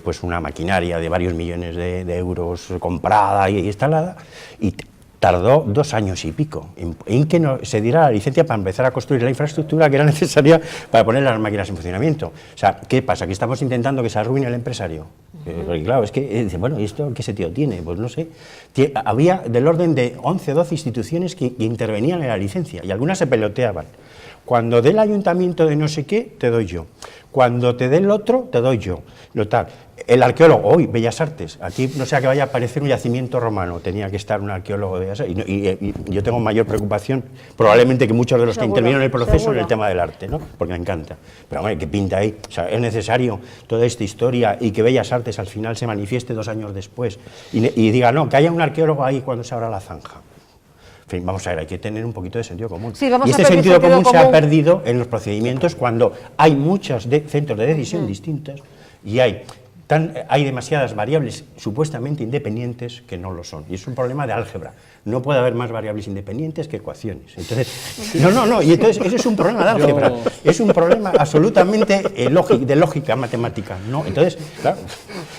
pues una maquinaria de varios millones de euros comprada y instalada, y tardó 2 años y pico en que se diera la licencia para empezar a construir la infraestructura que era necesaria para poner las máquinas en funcionamiento. O sea, ¿qué pasa? ¿Que estamos intentando que se arruine el empresario? Porque claro, es que, bueno, ¿y esto qué sentido tiene? Pues no sé. Había del orden de 11 o 12 instituciones que intervenían en la licencia y algunas se peloteaban. Cuando dé el ayuntamiento de no sé qué, te doy yo. Cuando te dé el otro, te doy yo. Lo tal. El arqueólogo, hoy, Bellas Artes, aquí no sea que vaya a aparecer un yacimiento romano, tenía que estar un arqueólogo de Bellas Artes, y yo tengo mayor preocupación, probablemente que muchos de los que intervinieron en el proceso, en el tema del arte, ¿no? Porque me encanta. Pero, hombre, ¿qué pinta ahí? O sea, es necesario toda esta historia y que Bellas Artes al final se manifieste 2 años después y diga, no, que haya un arqueólogo ahí cuando se abra la zanja. En fin, vamos a ver, hay que tener un poquito de sentido común. Sí, y este sentido común se ha perdido en los procedimientos cuando hay muchos centros de decisión distintos y hay demasiadas variables supuestamente independientes que no lo son. Y es un problema de álgebra. No puede haber más variables independientes que ecuaciones. Entonces, y entonces ese es un problema de álgebra. Es un problema absolutamente de lógica matemática, ¿no? Entonces, claro,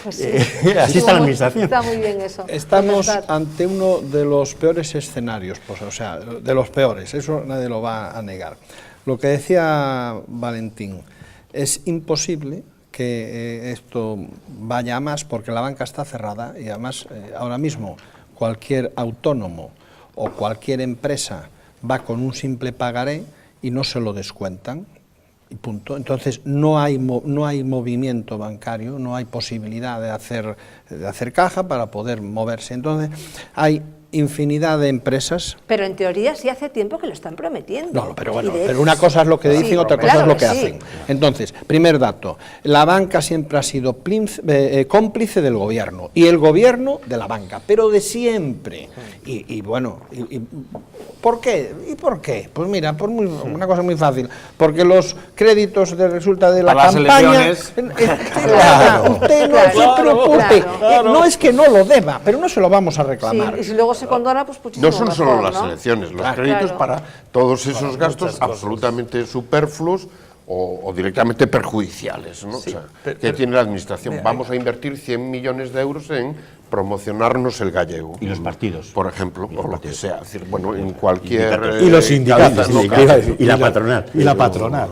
pues sí. Así está la administración. Está muy bien eso. Estamos ante uno de los peores escenarios, pues, o sea, de los peores, eso nadie lo va a negar. Lo que decía Valentín, es imposible que esto vaya a más porque la banca está cerrada y además ahora mismo cualquier autónomo o cualquier empresa va con un simple pagaré y no se lo descuentan y punto. Entonces no hay movimiento bancario, no hay posibilidad de hacer caja para poder moverse. Entonces hay infinidad de empresas. Pero en teoría sí hace tiempo que lo están prometiendo. No, pero bueno, pero una cosa es lo que dicen, otra cosa es lo que hacen. Entonces, primer dato, la banca siempre ha sido cómplice del gobierno y el gobierno de la banca, pero de siempre. Y bueno, ¿por qué? ¿Y por qué? Pues mira, una cosa muy fácil, porque los créditos resulta de la campaña... Usted no se preocupe, no es que no lo deba, pero no se lo vamos a reclamar. Sí, y si luego se condona, pues muchísimo no son solo mejor, las elecciones, los créditos para todos esos gastos absolutamente superfluos o directamente perjudiciales, ¿no? Sí, o sea, que tiene la administración. Vamos a invertir 100 millones de euros en promocionarnos el gallego. Y los partidos. Por ejemplo, o lo que sea. Es decir, bueno, en cualquier... Y los sindicatos. Y la patronal. Y la patronal.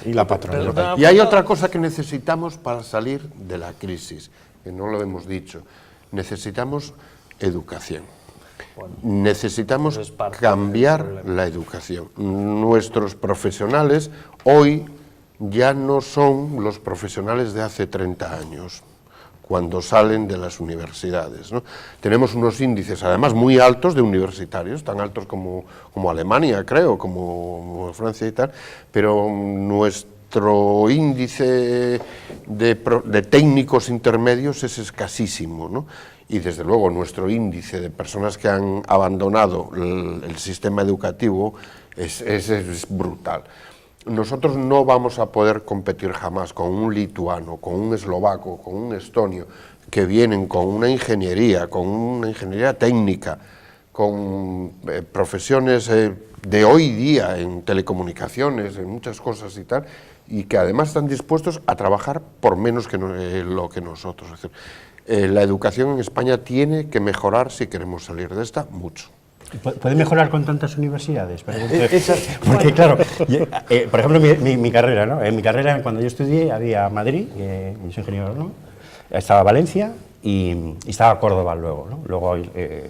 Y la patronal. Y hay otra cosa que necesitamos para salir de la crisis, que no lo hemos dicho. Necesitamos educación. Necesitamos cambiar la educación. Nuestros profesionales hoy ya no son los profesionales de hace 30 años, cuando salen de las universidades, ¿no? Tenemos unos índices, además, muy altos de universitarios, tan altos como Alemania, creo, como Francia y tal, pero nuestro índice de técnicos intermedios es escasísimo, ¿no? Y desde luego nuestro índice de personas que han abandonado el sistema educativo es brutal. Nosotros no vamos a poder competir jamás con un lituano, con un eslovaco, con un estonio, que vienen con una ingeniería técnica, con profesiones de hoy día en telecomunicaciones, en muchas cosas y tal, y que además están dispuestos a trabajar por menos que lo que nosotros. Es decir, la educación en España tiene que mejorar si queremos salir de esta mucho. ¿Puede mejorar con tantas universidades? Porque claro, por ejemplo, mi carrera, ¿no? En mi carrera, cuando yo estudié, había Madrid, yo soy ingeniero, ¿no? Estaba Valencia y estaba Córdoba luego, ¿no? Luego,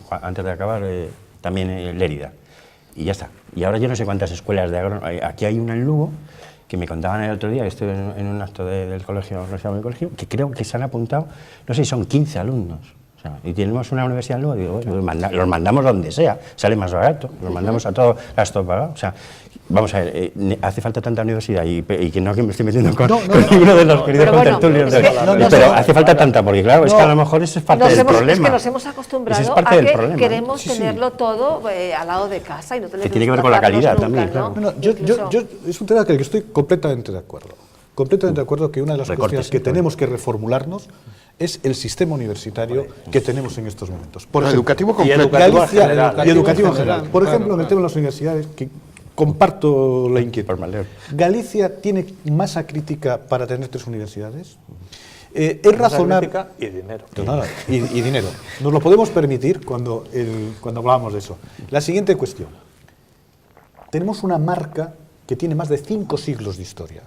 antes de acabar, también Lérida. Y ya está. Y ahora yo no sé cuántas escuelas de agronomía. Aquí hay una en Lugo, que me contaban el otro día, que estuve en un acto del colegio, que creo que se han apuntado, no sé si son 15 alumnos. O sea, y tenemos una universidad luego, digo, bueno, los mandamos donde sea, sale más barato, los mandamos a todo gasto pagado. O sea, vamos a ver, hace falta tanta universidad y que no que me estoy metiendo con ninguno de los queridos contertulios, pero hace falta tanta, porque claro, es que a lo mejor eso es parte del problema. Es que nos hemos acostumbrado a que queremos tenerlo todo al lado de casa y no tener que tiene que ver con la calidad nunca, también, ¿no? claro. Yo, es un tema que estoy completamente de acuerdo. Completamente de acuerdo que una de las cuestiones que tenemos que reformularnos es el sistema universitario que tenemos en estos momentos. Por ejemplo, educativo completo. Y educativo en general. Por ejemplo, en el tema de las universidades, que comparto la inquietud. ¿Galicia tiene masa crítica para tener 3 universidades? Es razonable. Y dinero. Y dinero. Nos lo podemos permitir cuando hablamos de eso. La siguiente cuestión. Tenemos una marca que tiene más de 5 siglos de historia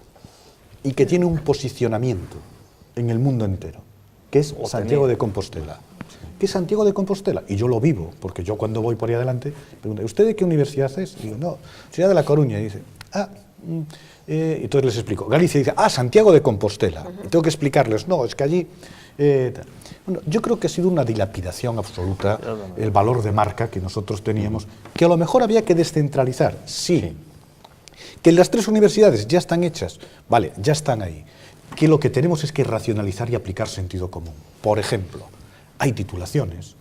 y que tiene un posicionamiento en el mundo entero, que es Santiago de Compostela. ¿Qué es Santiago de Compostela? Y yo lo vivo, porque yo cuando voy por ahí adelante, pregunto, ¿usted de qué universidad es? Y digo, no, Universidad de La Coruña. Y dice, entonces les explico. Galicia dice, Santiago de Compostela. Y tengo que explicarles, no, es que allí... Bueno, yo creo que ha sido una dilapidación absoluta el valor de marca que nosotros teníamos, que a lo mejor había que descentralizar, sí. Que las 3 universidades ya están hechas, vale, ya están ahí. Que lo que tenemos es que racionalizar y aplicar sentido común. Por ejemplo, hay titulaciones,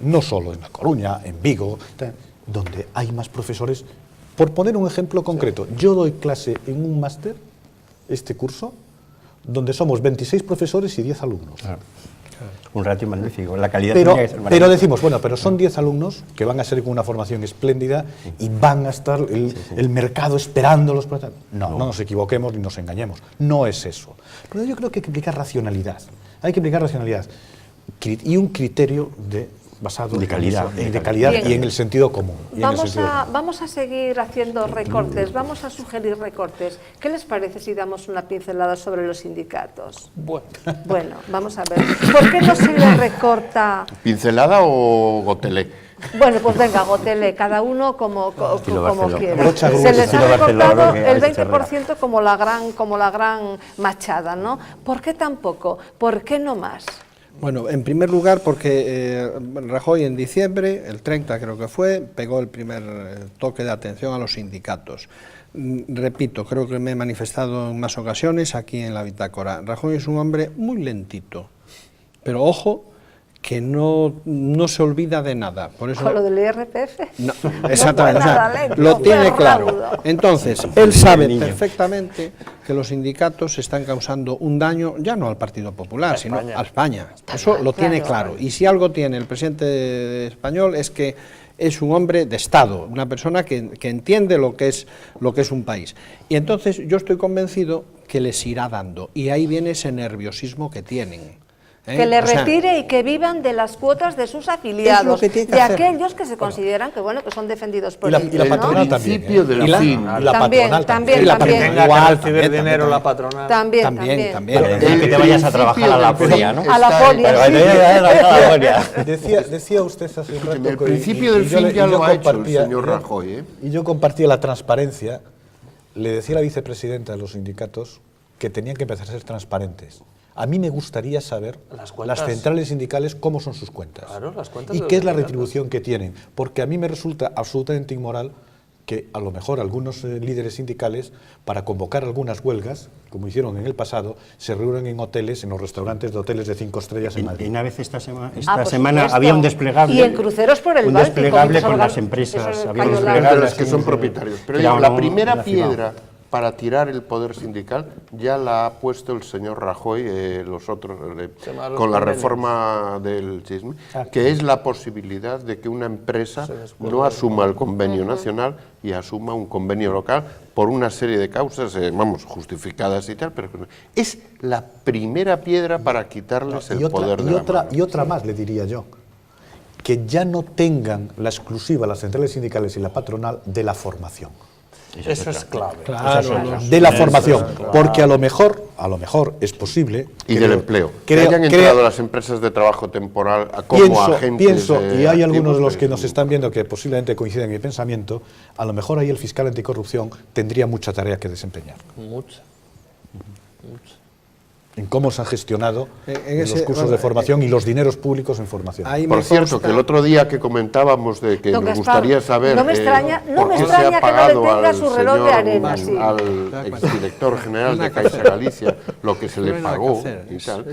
no solo en La Coruña, en Vigo, donde hay más profesores. Por poner un ejemplo concreto, yo doy clase en un máster, este curso, donde somos 26 profesores y 10 alumnos. Claro. Un ratio magnífico, la calidad pero decimos, bueno, pero son 10 alumnos que van a ser con una formación espléndida y van a estar el mercado esperándolos. No nos equivoquemos ni nos engañemos, no es eso. Pero yo creo que hay que aplicar racionalidad, y un criterio basado de calidad, y en el sentido común. Vamos a seguir haciendo recortes, vamos a sugerir recortes. ¿Qué les parece si damos una pincelada sobre los sindicatos? Bueno, vamos a ver. ¿Por qué no se le recorta? ¿Pincelada o gotelé? Bueno, pues venga, gotelé, cada uno como quiera. Se les ha recortado el 20% como la gran machada, ¿no? ¿Por qué tan poco? ¿Por qué no más? Bueno, en primer lugar porque Rajoy en diciembre, el 30 creo que fue, pegó el primer toque de atención a los sindicatos. Repito, creo que me he manifestado en más ocasiones aquí en la bitácora. Rajoy es un hombre muy lentito, pero ojo, que no se olvida de nada. Por eso, ¿Con lo del IRPF? No, exactamente, No fue nada lento, lo tiene fue claro. rápido. Entonces, él sabe perfectamente que los sindicatos están causando un daño, ya no al Partido Popular, sino a España. Eso lo tiene claro. Y si algo tiene el presidente español es que es un hombre de Estado, una persona que entiende lo que es un país. Y entonces yo estoy convencido que les irá dando. Y ahí viene ese nerviosismo que tienen. Que le retire y que vivan de las cuotas de sus afiliados, de aquellos que se consideran que bueno, que son defendidos por ellos. Y la patronal también. Y la patronal también. La que tenga que recibir dinero la patronal. También. Que te vayas a trabajar a la polia, ¿no? A la polia, Decía usted hace un rato el principio del fin ya lo ha hecho el señor Rajoy. Y yo compartía la transparencia. Le decía a la vicepresidenta de los sindicatos que tenían que empezar a ser transparentes. A mí me gustaría saber las centrales sindicales cómo son sus cuentas, y qué es la retribución que tienen, porque a mí me resulta absolutamente inmoral que a lo mejor algunos líderes sindicales, para convocar algunas huelgas, como hicieron en el pasado, se reúnen en hoteles, en los restaurantes de hoteles de 5 estrellas en Madrid. Y una vez esta semana había un desplegable. Y en cruceros por el un Báltico. Desplegable con las empresas. Había un desplegable. Los que son propietarios. Pero la primera piedra para tirar el poder sindical ya la ha puesto el señor Rajoy, los otros, con la reforma del CISME, que es la posibilidad de que una empresa no asuma el convenio nacional y asuma un convenio local por una serie de causas, justificadas y tal, pero es la primera piedra para quitarles el poder de la mano. Y otra más, le diría yo, que ya no tengan la exclusiva las centrales sindicales y la patronal de la formación. Eso es clave. De la formación, porque a lo mejor es posible. Y del empleo. Que hayan entrado las empresas de trabajo temporal como agentes. Y hay algunos de los que nos están viendo que posiblemente coinciden en mi pensamiento, a lo mejor ahí el fiscal anticorrupción tendría mucha tarea que desempeñar. Mucha. En cómo se han gestionado los cursos de formación y los dineros públicos en formación. Por cierto, que el otro día que comentábamos de que nos gustaría saber no me extraña que no le tenga su reloj de arena, al exdirector general de Caixa Galicia lo que se le pagó y tal,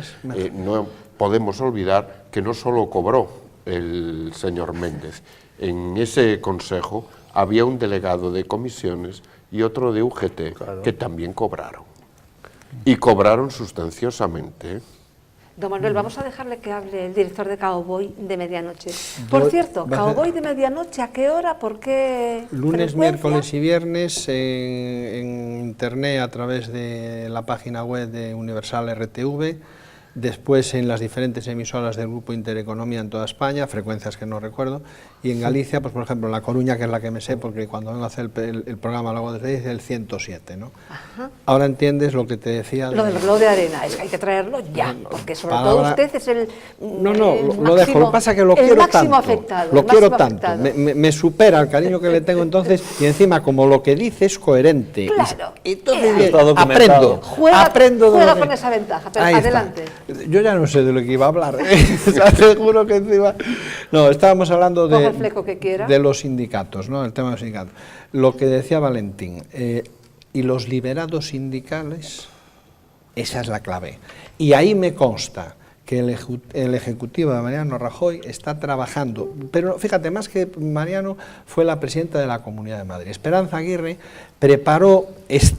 no podemos olvidar que no solo cobró el señor Méndez. En ese consejo había un delegado de comisiones y otro de UGT que también cobraron. Y cobraron sustanciosamente. Don Manuel, vamos a dejarle que hable el director de Cowboy de Medianoche. Por cierto, Cowboy de Medianoche, ¿a qué hora? ¿Por qué? Lunes, miércoles y viernes en internet a través de la página web de Universal RTV, después en las diferentes emisoras del Grupo Intereconomía en toda España, frecuencias que no recuerdo, y en Galicia, pues por ejemplo en La Coruña, que es la que me sé, porque cuando vengo a hacer el programa lo hago desde ahí, es el 107, ¿no? Ajá. Ahora entiendes lo que te decía... Lo del reloj de arena, es que hay que traerlo ya, porque sobre todo usted es el lo dejo, lo que pasa es que lo quiero tanto, afectado, lo quiero tanto, me supera el cariño que le tengo entonces, y encima como lo que dice es coherente, claro, y entonces aprendo juega con esa ventaja, pero adelante. Yo ya no sé de lo que iba a hablar, seguro que encima... No, estábamos hablando de los sindicatos, ¿no? El tema de los sindicatos. Lo que decía Valentín, y los liberados sindicales, esa es la clave. Y ahí me consta que el Ejecutivo de Mariano Rajoy está trabajando, pero fíjate, más que Mariano, fue la presidenta de la Comunidad de Madrid. Esperanza Aguirre preparó,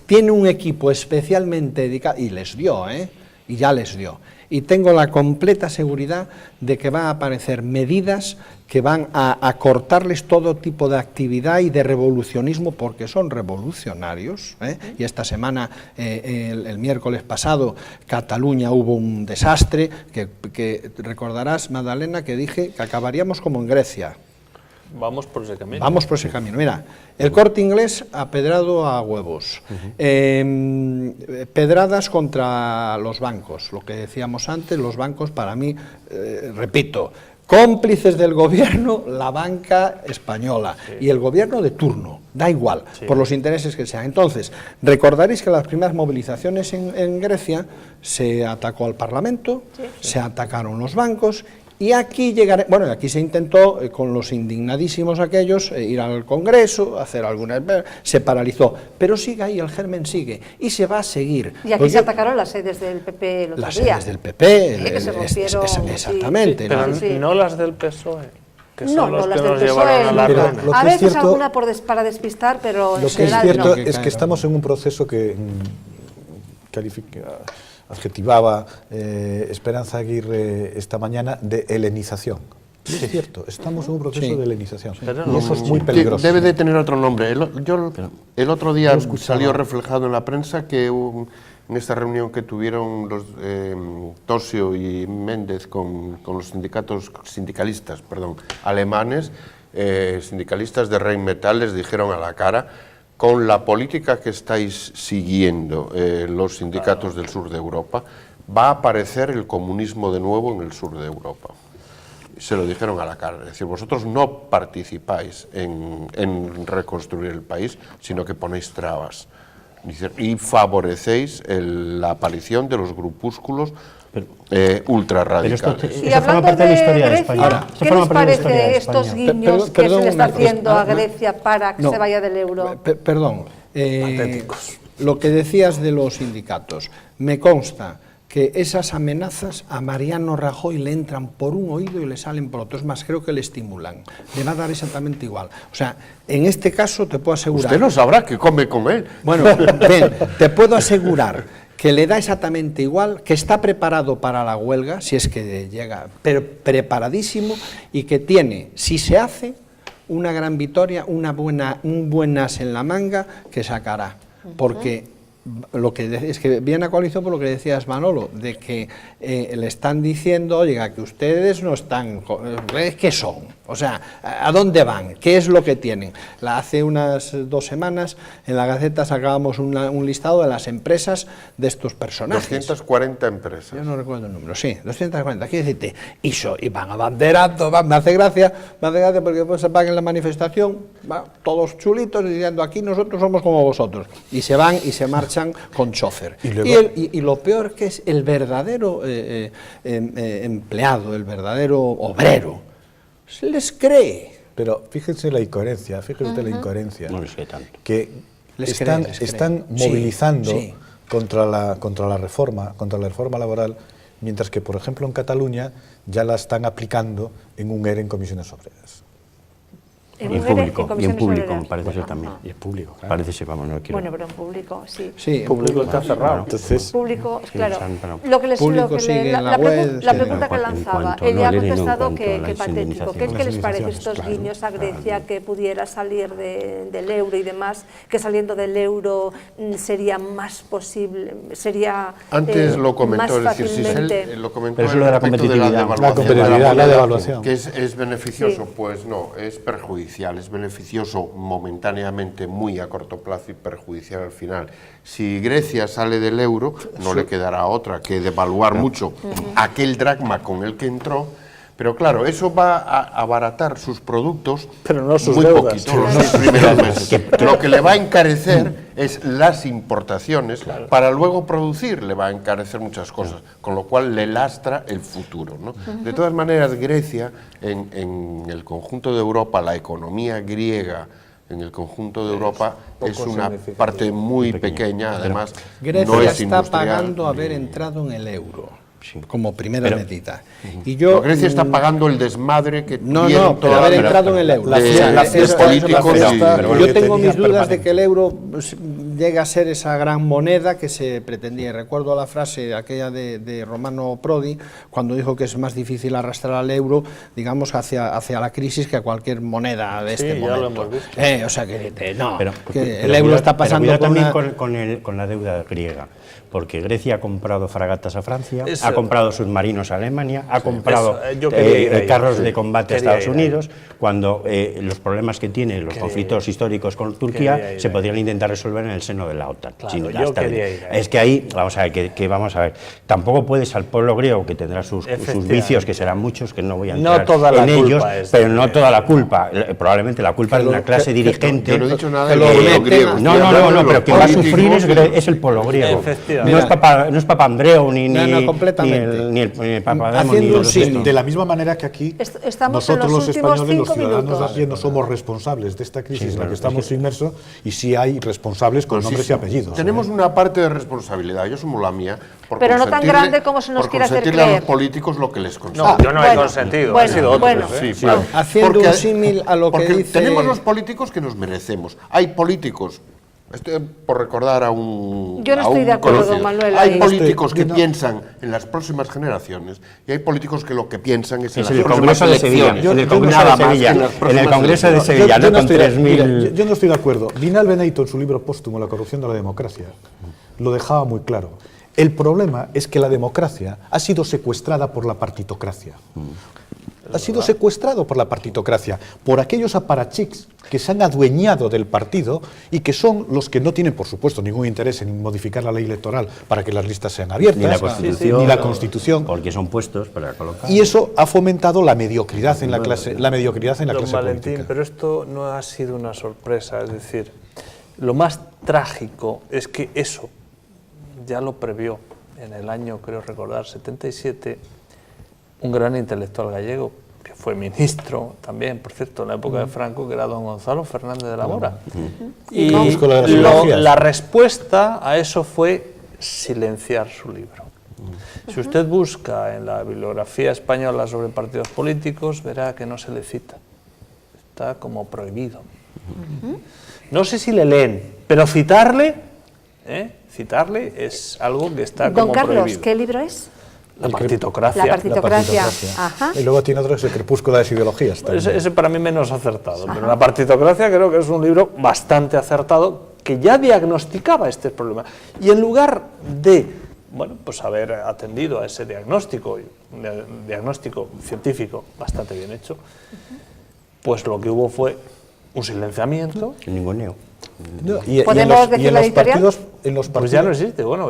tiene un equipo especialmente dedicado, y les dio, y ya les dio. Y tengo la completa seguridad de que van a aparecer medidas que van a cortarles todo tipo de actividad y de revolucionismo, porque son revolucionarios, y esta semana, el miércoles pasado, Cataluña hubo un desastre, que recordarás, Magdalena, que dije que acabaríamos como en Grecia. Vamos por ese camino. Vamos por ese camino. Mira, el Corte Inglés apedrado a huevos, pedradas contra los bancos, lo que decíamos antes, los bancos para mí, repito, cómplices del gobierno, la banca española y el gobierno de turno, da igual, por los intereses que sean. Entonces, recordaréis que las primeras movilizaciones en Grecia se atacó al Parlamento, se atacaron los bancos Y aquí aquí se intentó, con los indignadísimos aquellos, ir al Congreso, hacer algunas... Se paralizó, pero sigue ahí, el germen sigue, y se va a seguir. Y aquí se atacaron las sedes del PP el otro las día. sedes del PP, que se rompieron, exactamente. Pero sí. no las del PSOE, que son No, los las que del nos llevaron a la PSOE, ruina. no. A veces alguna para despistar, pero en Lo que es general cierto no. es que estamos en un proceso que adjetivaba Esperanza Aguirre esta mañana de helenización. Sí. Es cierto, estamos en un proceso de helenización. Y eso es muy peligroso. Debe de tener otro nombre. El otro día salió reflejado en la prensa que en esta reunión que tuvieron los Tosio y Méndez con los sindicalistas alemanes, sindicalistas de Rheinmetall les dijeron a la cara: con la política que estáis siguiendo los sindicatos del sur de Europa, va a aparecer el comunismo de nuevo en el sur de Europa. Se lo dijeron a la cara, es decir, vosotros no participáis en reconstruir el país, sino que ponéis trabas y favorecéis la aparición de los grupúsculos ultrarradicales. Y hablando de Grecia, ¿qué les parece estos guiños que se le está haciendo a Grecia para que se vaya del euro? Perdón, lo que decías de los sindicatos, me consta que esas amenazas a Mariano Rajoy le entran por un oído y le salen por otro. Es más, creo que le estimulan. Le va a dar exactamente igual. O sea, en este caso te puedo asegurar... Usted no sabrá que come con él. Bueno, ven, te puedo asegurar que le da exactamente igual, que está preparado para la huelga, si es que llega, pero preparadísimo, y que tiene, si se hace, una gran victoria, un buen as en la manga que sacará. Porque... lo que es que viene a coalición por lo que decías, Manolo, de que le están diciendo, oiga, que ustedes no están, ¿qué son? O sea, ¿a dónde van? ¿Qué es lo que tienen? Hace unas 2 semanas en la Gaceta sacábamos un listado de las empresas de estos personajes. 240 empresas. Yo no recuerdo el número, sí, 240, quiero decirte, y van abanderando, me hace gracia porque después se van en la manifestación, todos chulitos diciendo, aquí nosotros somos como vosotros, y se van y se marchan con chofer. Y lo peor que es el verdadero empleado, el verdadero obrero, se les cree. Pero fíjense la incoherencia, No les cree tanto. Que están movilizando contra la reforma laboral, mientras que, por ejemplo, en Cataluña ya la están aplicando en un ERE en comisiones obreras. Y en público, parece ser también. Y en público, claro. Parece ser, vamos, no quiero... Bueno, pero en público, sí. Sí, en público está cerrado. Entonces, público, claro. La pregunta que lanzaba, ella ha contestado que patético. ¿Qué les parece estos guiños a Grecia, que pudiera salir del euro y demás, que saliendo del euro sería más posible, sería antes lo comentó, más es decir, fácilmente... lo comentó pero es lo de la competitividad. La devaluación. Que es beneficioso, Sí. pues no, es perjudicial. Es beneficioso momentáneamente, muy a corto plazo, y perjudicial al final. Si Grecia sale del euro, no le quedará otra que devaluar mucho aquel dracma con el que entró, pero claro, eso va a abaratar sus productos, pero no sus muy deudas. poquito, los 6 primeros meses. Lo que le va a encarecer es las importaciones, para luego producir le va a encarecer muchas cosas, con lo cual le lastra el futuro, ¿no? De todas maneras, Grecia, en el conjunto de Europa, la economía griega en el conjunto de Europa es una parte muy pequeña, además Grecia no es está industrial. pagando haber entrado en el euro. Como primera medida. Y yo, Grecia está pagando el desmadre que tuvieron pero haber entrado en el euro. Yo tengo mis dudas de que el euro llegue a ser esa gran moneda que se pretendía. Recuerdo la frase aquella de Romano Prodi, cuando dijo que es más difícil arrastrar al euro, digamos, hacia la crisis que a cualquier moneda de este momento. Ya lo hemos visto. O sea que no, que el euro está pasando también con la deuda griega, porque Grecia ha comprado fragatas a Francia, ha comprado submarinos a Alemania, ha comprado carros de combate a Estados Unidos, cuando los problemas que tiene, los conflictos históricos con Turquía, se podrían intentar resolver en el seno de la OTAN. Claro, sino ya yo está quería bien. ir ahí. Es que ahí, vamos a ver, vamos a ver, tampoco puedes al pueblo griego, que tendrá sus vicios, que serán muchos, que no voy a entrar en ellos, pero no toda la culpa, probablemente la culpa de una clase dirigente. Yo no he dicho nada de los griegos. No, pero quien va a sufrir es el pueblo griego. No es Papandreou ni el Papademos. De la misma manera que aquí, nosotros los españoles, los ciudadanos de a pie, no somos responsables de esta crisis en la que estamos inmersos, y sí hay responsables con nombres y apellidos. Tenemos una parte de responsabilidad, yo asumo la mía, pero no tan grande como se nos quiere hacer creer. A los políticos lo que les consigue. No, yo no he consentido, ha sido otro. Claro. Haciendo un símil a lo que dice... Tenemos los políticos que nos merecemos. Hay políticos... por recordar a un Yo no estoy de acuerdo, don Manuel. Hay políticos que piensan en las próximas generaciones y hay políticos que lo que piensan es en las próximas elecciones. En el Congreso de Sevilla, no con 3.000... Yo no estoy de acuerdo. Vinal Beneito, en su libro póstumo La corrupción de la democracia, lo dejaba muy claro. El problema es que la democracia ha sido secuestrada por la partitocracia. Ha sido secuestrado por la partitocracia, por aquellos aparachics que se han adueñado del partido y que son los que no tienen, por supuesto, ningún interés en modificar la ley electoral para que las listas sean abiertas, ni la Constitución, porque son puestos para colocar. Y eso ha fomentado la mediocridad en la clase, Don Valentín, pero esto no ha sido una sorpresa, es decir, lo más trágico es que eso ya lo previó en el año, creo recordar, 77, un gran intelectual gallego, que fue ministro también, por cierto, en la época de Franco, que era don Gonzalo Fernández de la Mora. Y la respuesta a eso fue silenciar su libro. Si usted busca en la bibliografía española sobre partidos políticos, verá que no se le cita. Está como prohibido. No sé si le leen, pero citarle es algo que está como prohibido. Don Carlos, ¿qué libro es? La partitocracia. La partitocracia. Ajá. Y luego tiene otro, ese crepúsculo de las ideologías. Ese para mí menos acertado, pero la partitocracia creo que es un libro bastante acertado que ya diagnosticaba este problema. Y en lugar de, bueno, pues haber atendido a ese diagnóstico, un diagnóstico científico bastante bien hecho, pues lo que hubo fue un silenciamiento. El ninguneo. ¿Podemos decir la editorial? Pues ya no existe, bueno,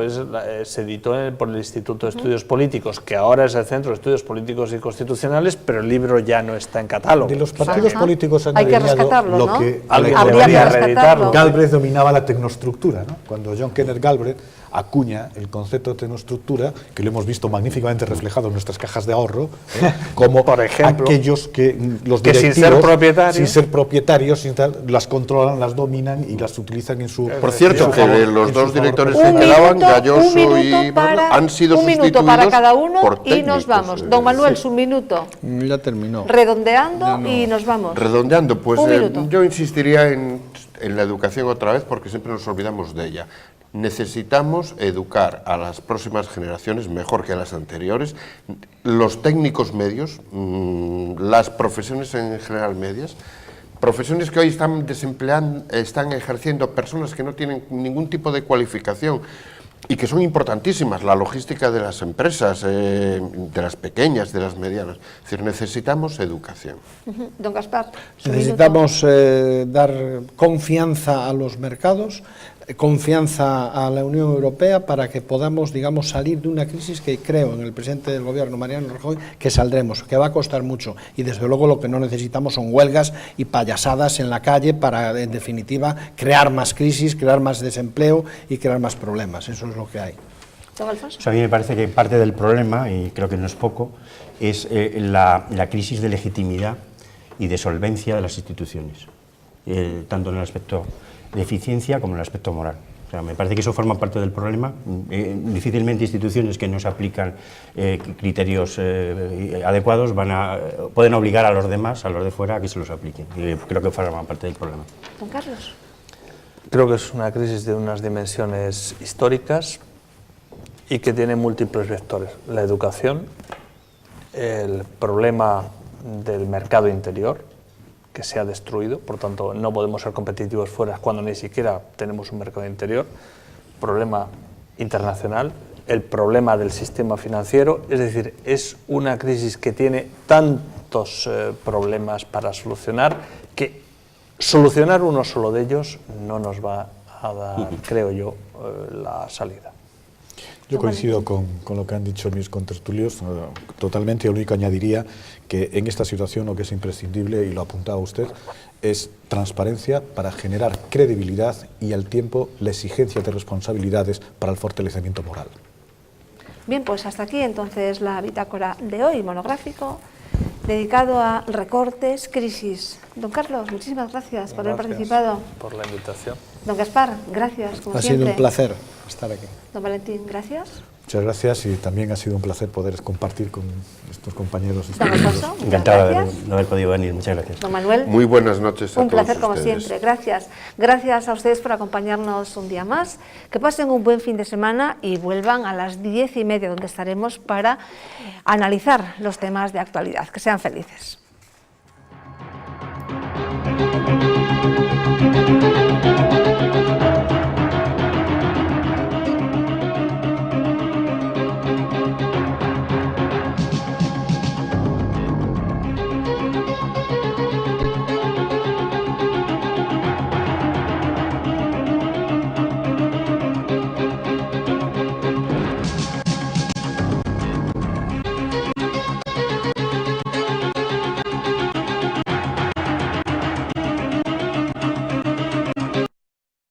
se editó por el Instituto de Estudios Políticos, que ahora es el Centro de Estudios Políticos y Constitucionales, pero el libro ya no está en catálogo. De los partidos políticos han hay que alineado rescatarlo, lo ¿no? que habría que reeditarlo. Galbraith dominaba la tecnoestructura, ¿no? Cuando John Kenneth Galbraith acuña el concepto de tecnoestructura, que lo hemos visto magníficamente reflejado en nuestras cajas de ahorro, como por ejemplo, aquellos que los directivos, sin ser propietarios, las controlan, las dominan y las utilizan en su... Por cierto, que los dos directores que quedaban, Galloso y han sido sustituidos. Un minuto para cada uno por y nos vamos. Don Manuel, su minuto. Ya terminó. Redondeando y nos vamos. Redondeando, pues yo insistiría en la educación otra vez, porque siempre nos olvidamos de ella. Necesitamos educar a las próximas generaciones mejor que a las anteriores, los técnicos medios, las profesiones en general medias, profesiones que hoy están están ejerciendo personas que no tienen ningún tipo de cualificación y que son importantísimas, la logística de las empresas, de las pequeñas, de las medianas. Es decir, necesitamos educación. Don Gaspar. Necesitamos dar confianza a los mercados, confianza a la Unión Europea para que podamos, digamos, salir de una crisis que creo en el presidente del gobierno, Mariano Rajoy, que saldremos, que va a costar mucho y desde luego lo que no necesitamos son huelgas y payasadas en la calle para, en definitiva, crear más crisis, crear más desempleo y crear más problemas. Eso es lo que hay. ¿Don Alfonso? A mí me parece que parte del problema, y creo que no es poco, es la crisis de legitimidad y de solvencia de las instituciones, tanto en el aspecto de eficiencia como en el aspecto moral. O sea, me parece que eso forma parte del problema. Difícilmente instituciones que no se aplican criterios adecuados pueden obligar a los demás, a los de fuera, a que se los apliquen. Y creo que forma parte del problema. Don Carlos. Creo que es una crisis de unas dimensiones históricas y que tiene múltiples vectores. La educación, el problema del mercado interior, que se ha destruido, por tanto no podemos ser competitivos fuera cuando ni siquiera tenemos un mercado interior, problema internacional, el problema del sistema financiero, es decir, es una crisis que tiene tantos problemas para solucionar que solucionar uno solo de ellos no nos va a dar, creo yo, la salida. Yo coincido con lo que han dicho mis contertulios totalmente. Lo único que añadiría que en esta situación lo que es imprescindible, y lo apuntaba usted, es transparencia para generar credibilidad y al tiempo la exigencia de responsabilidades para el fortalecimiento moral. Bien, pues hasta aquí entonces la bitácora de hoy, monográfico, dedicado a recortes, crisis. Don Carlos, muchísimas gracias por haber participado. Por la invitación. Don Gaspar, gracias, como Ha siempre. sido un placer estar aquí. Don Valentín, gracias. Muchas gracias y también ha sido un placer poder compartir con estos compañeros. Don Alfonso, Encantado de gracias. no haber podido venir, muchas gracias. Don Manuel. Muy buenas noches a Un todos placer como ustedes. siempre, gracias. Gracias a ustedes por acompañarnos un día más. Que pasen un buen fin de semana y vuelvan a las 10:30, donde estaremos para analizar los temas de actualidad. Que sean felices.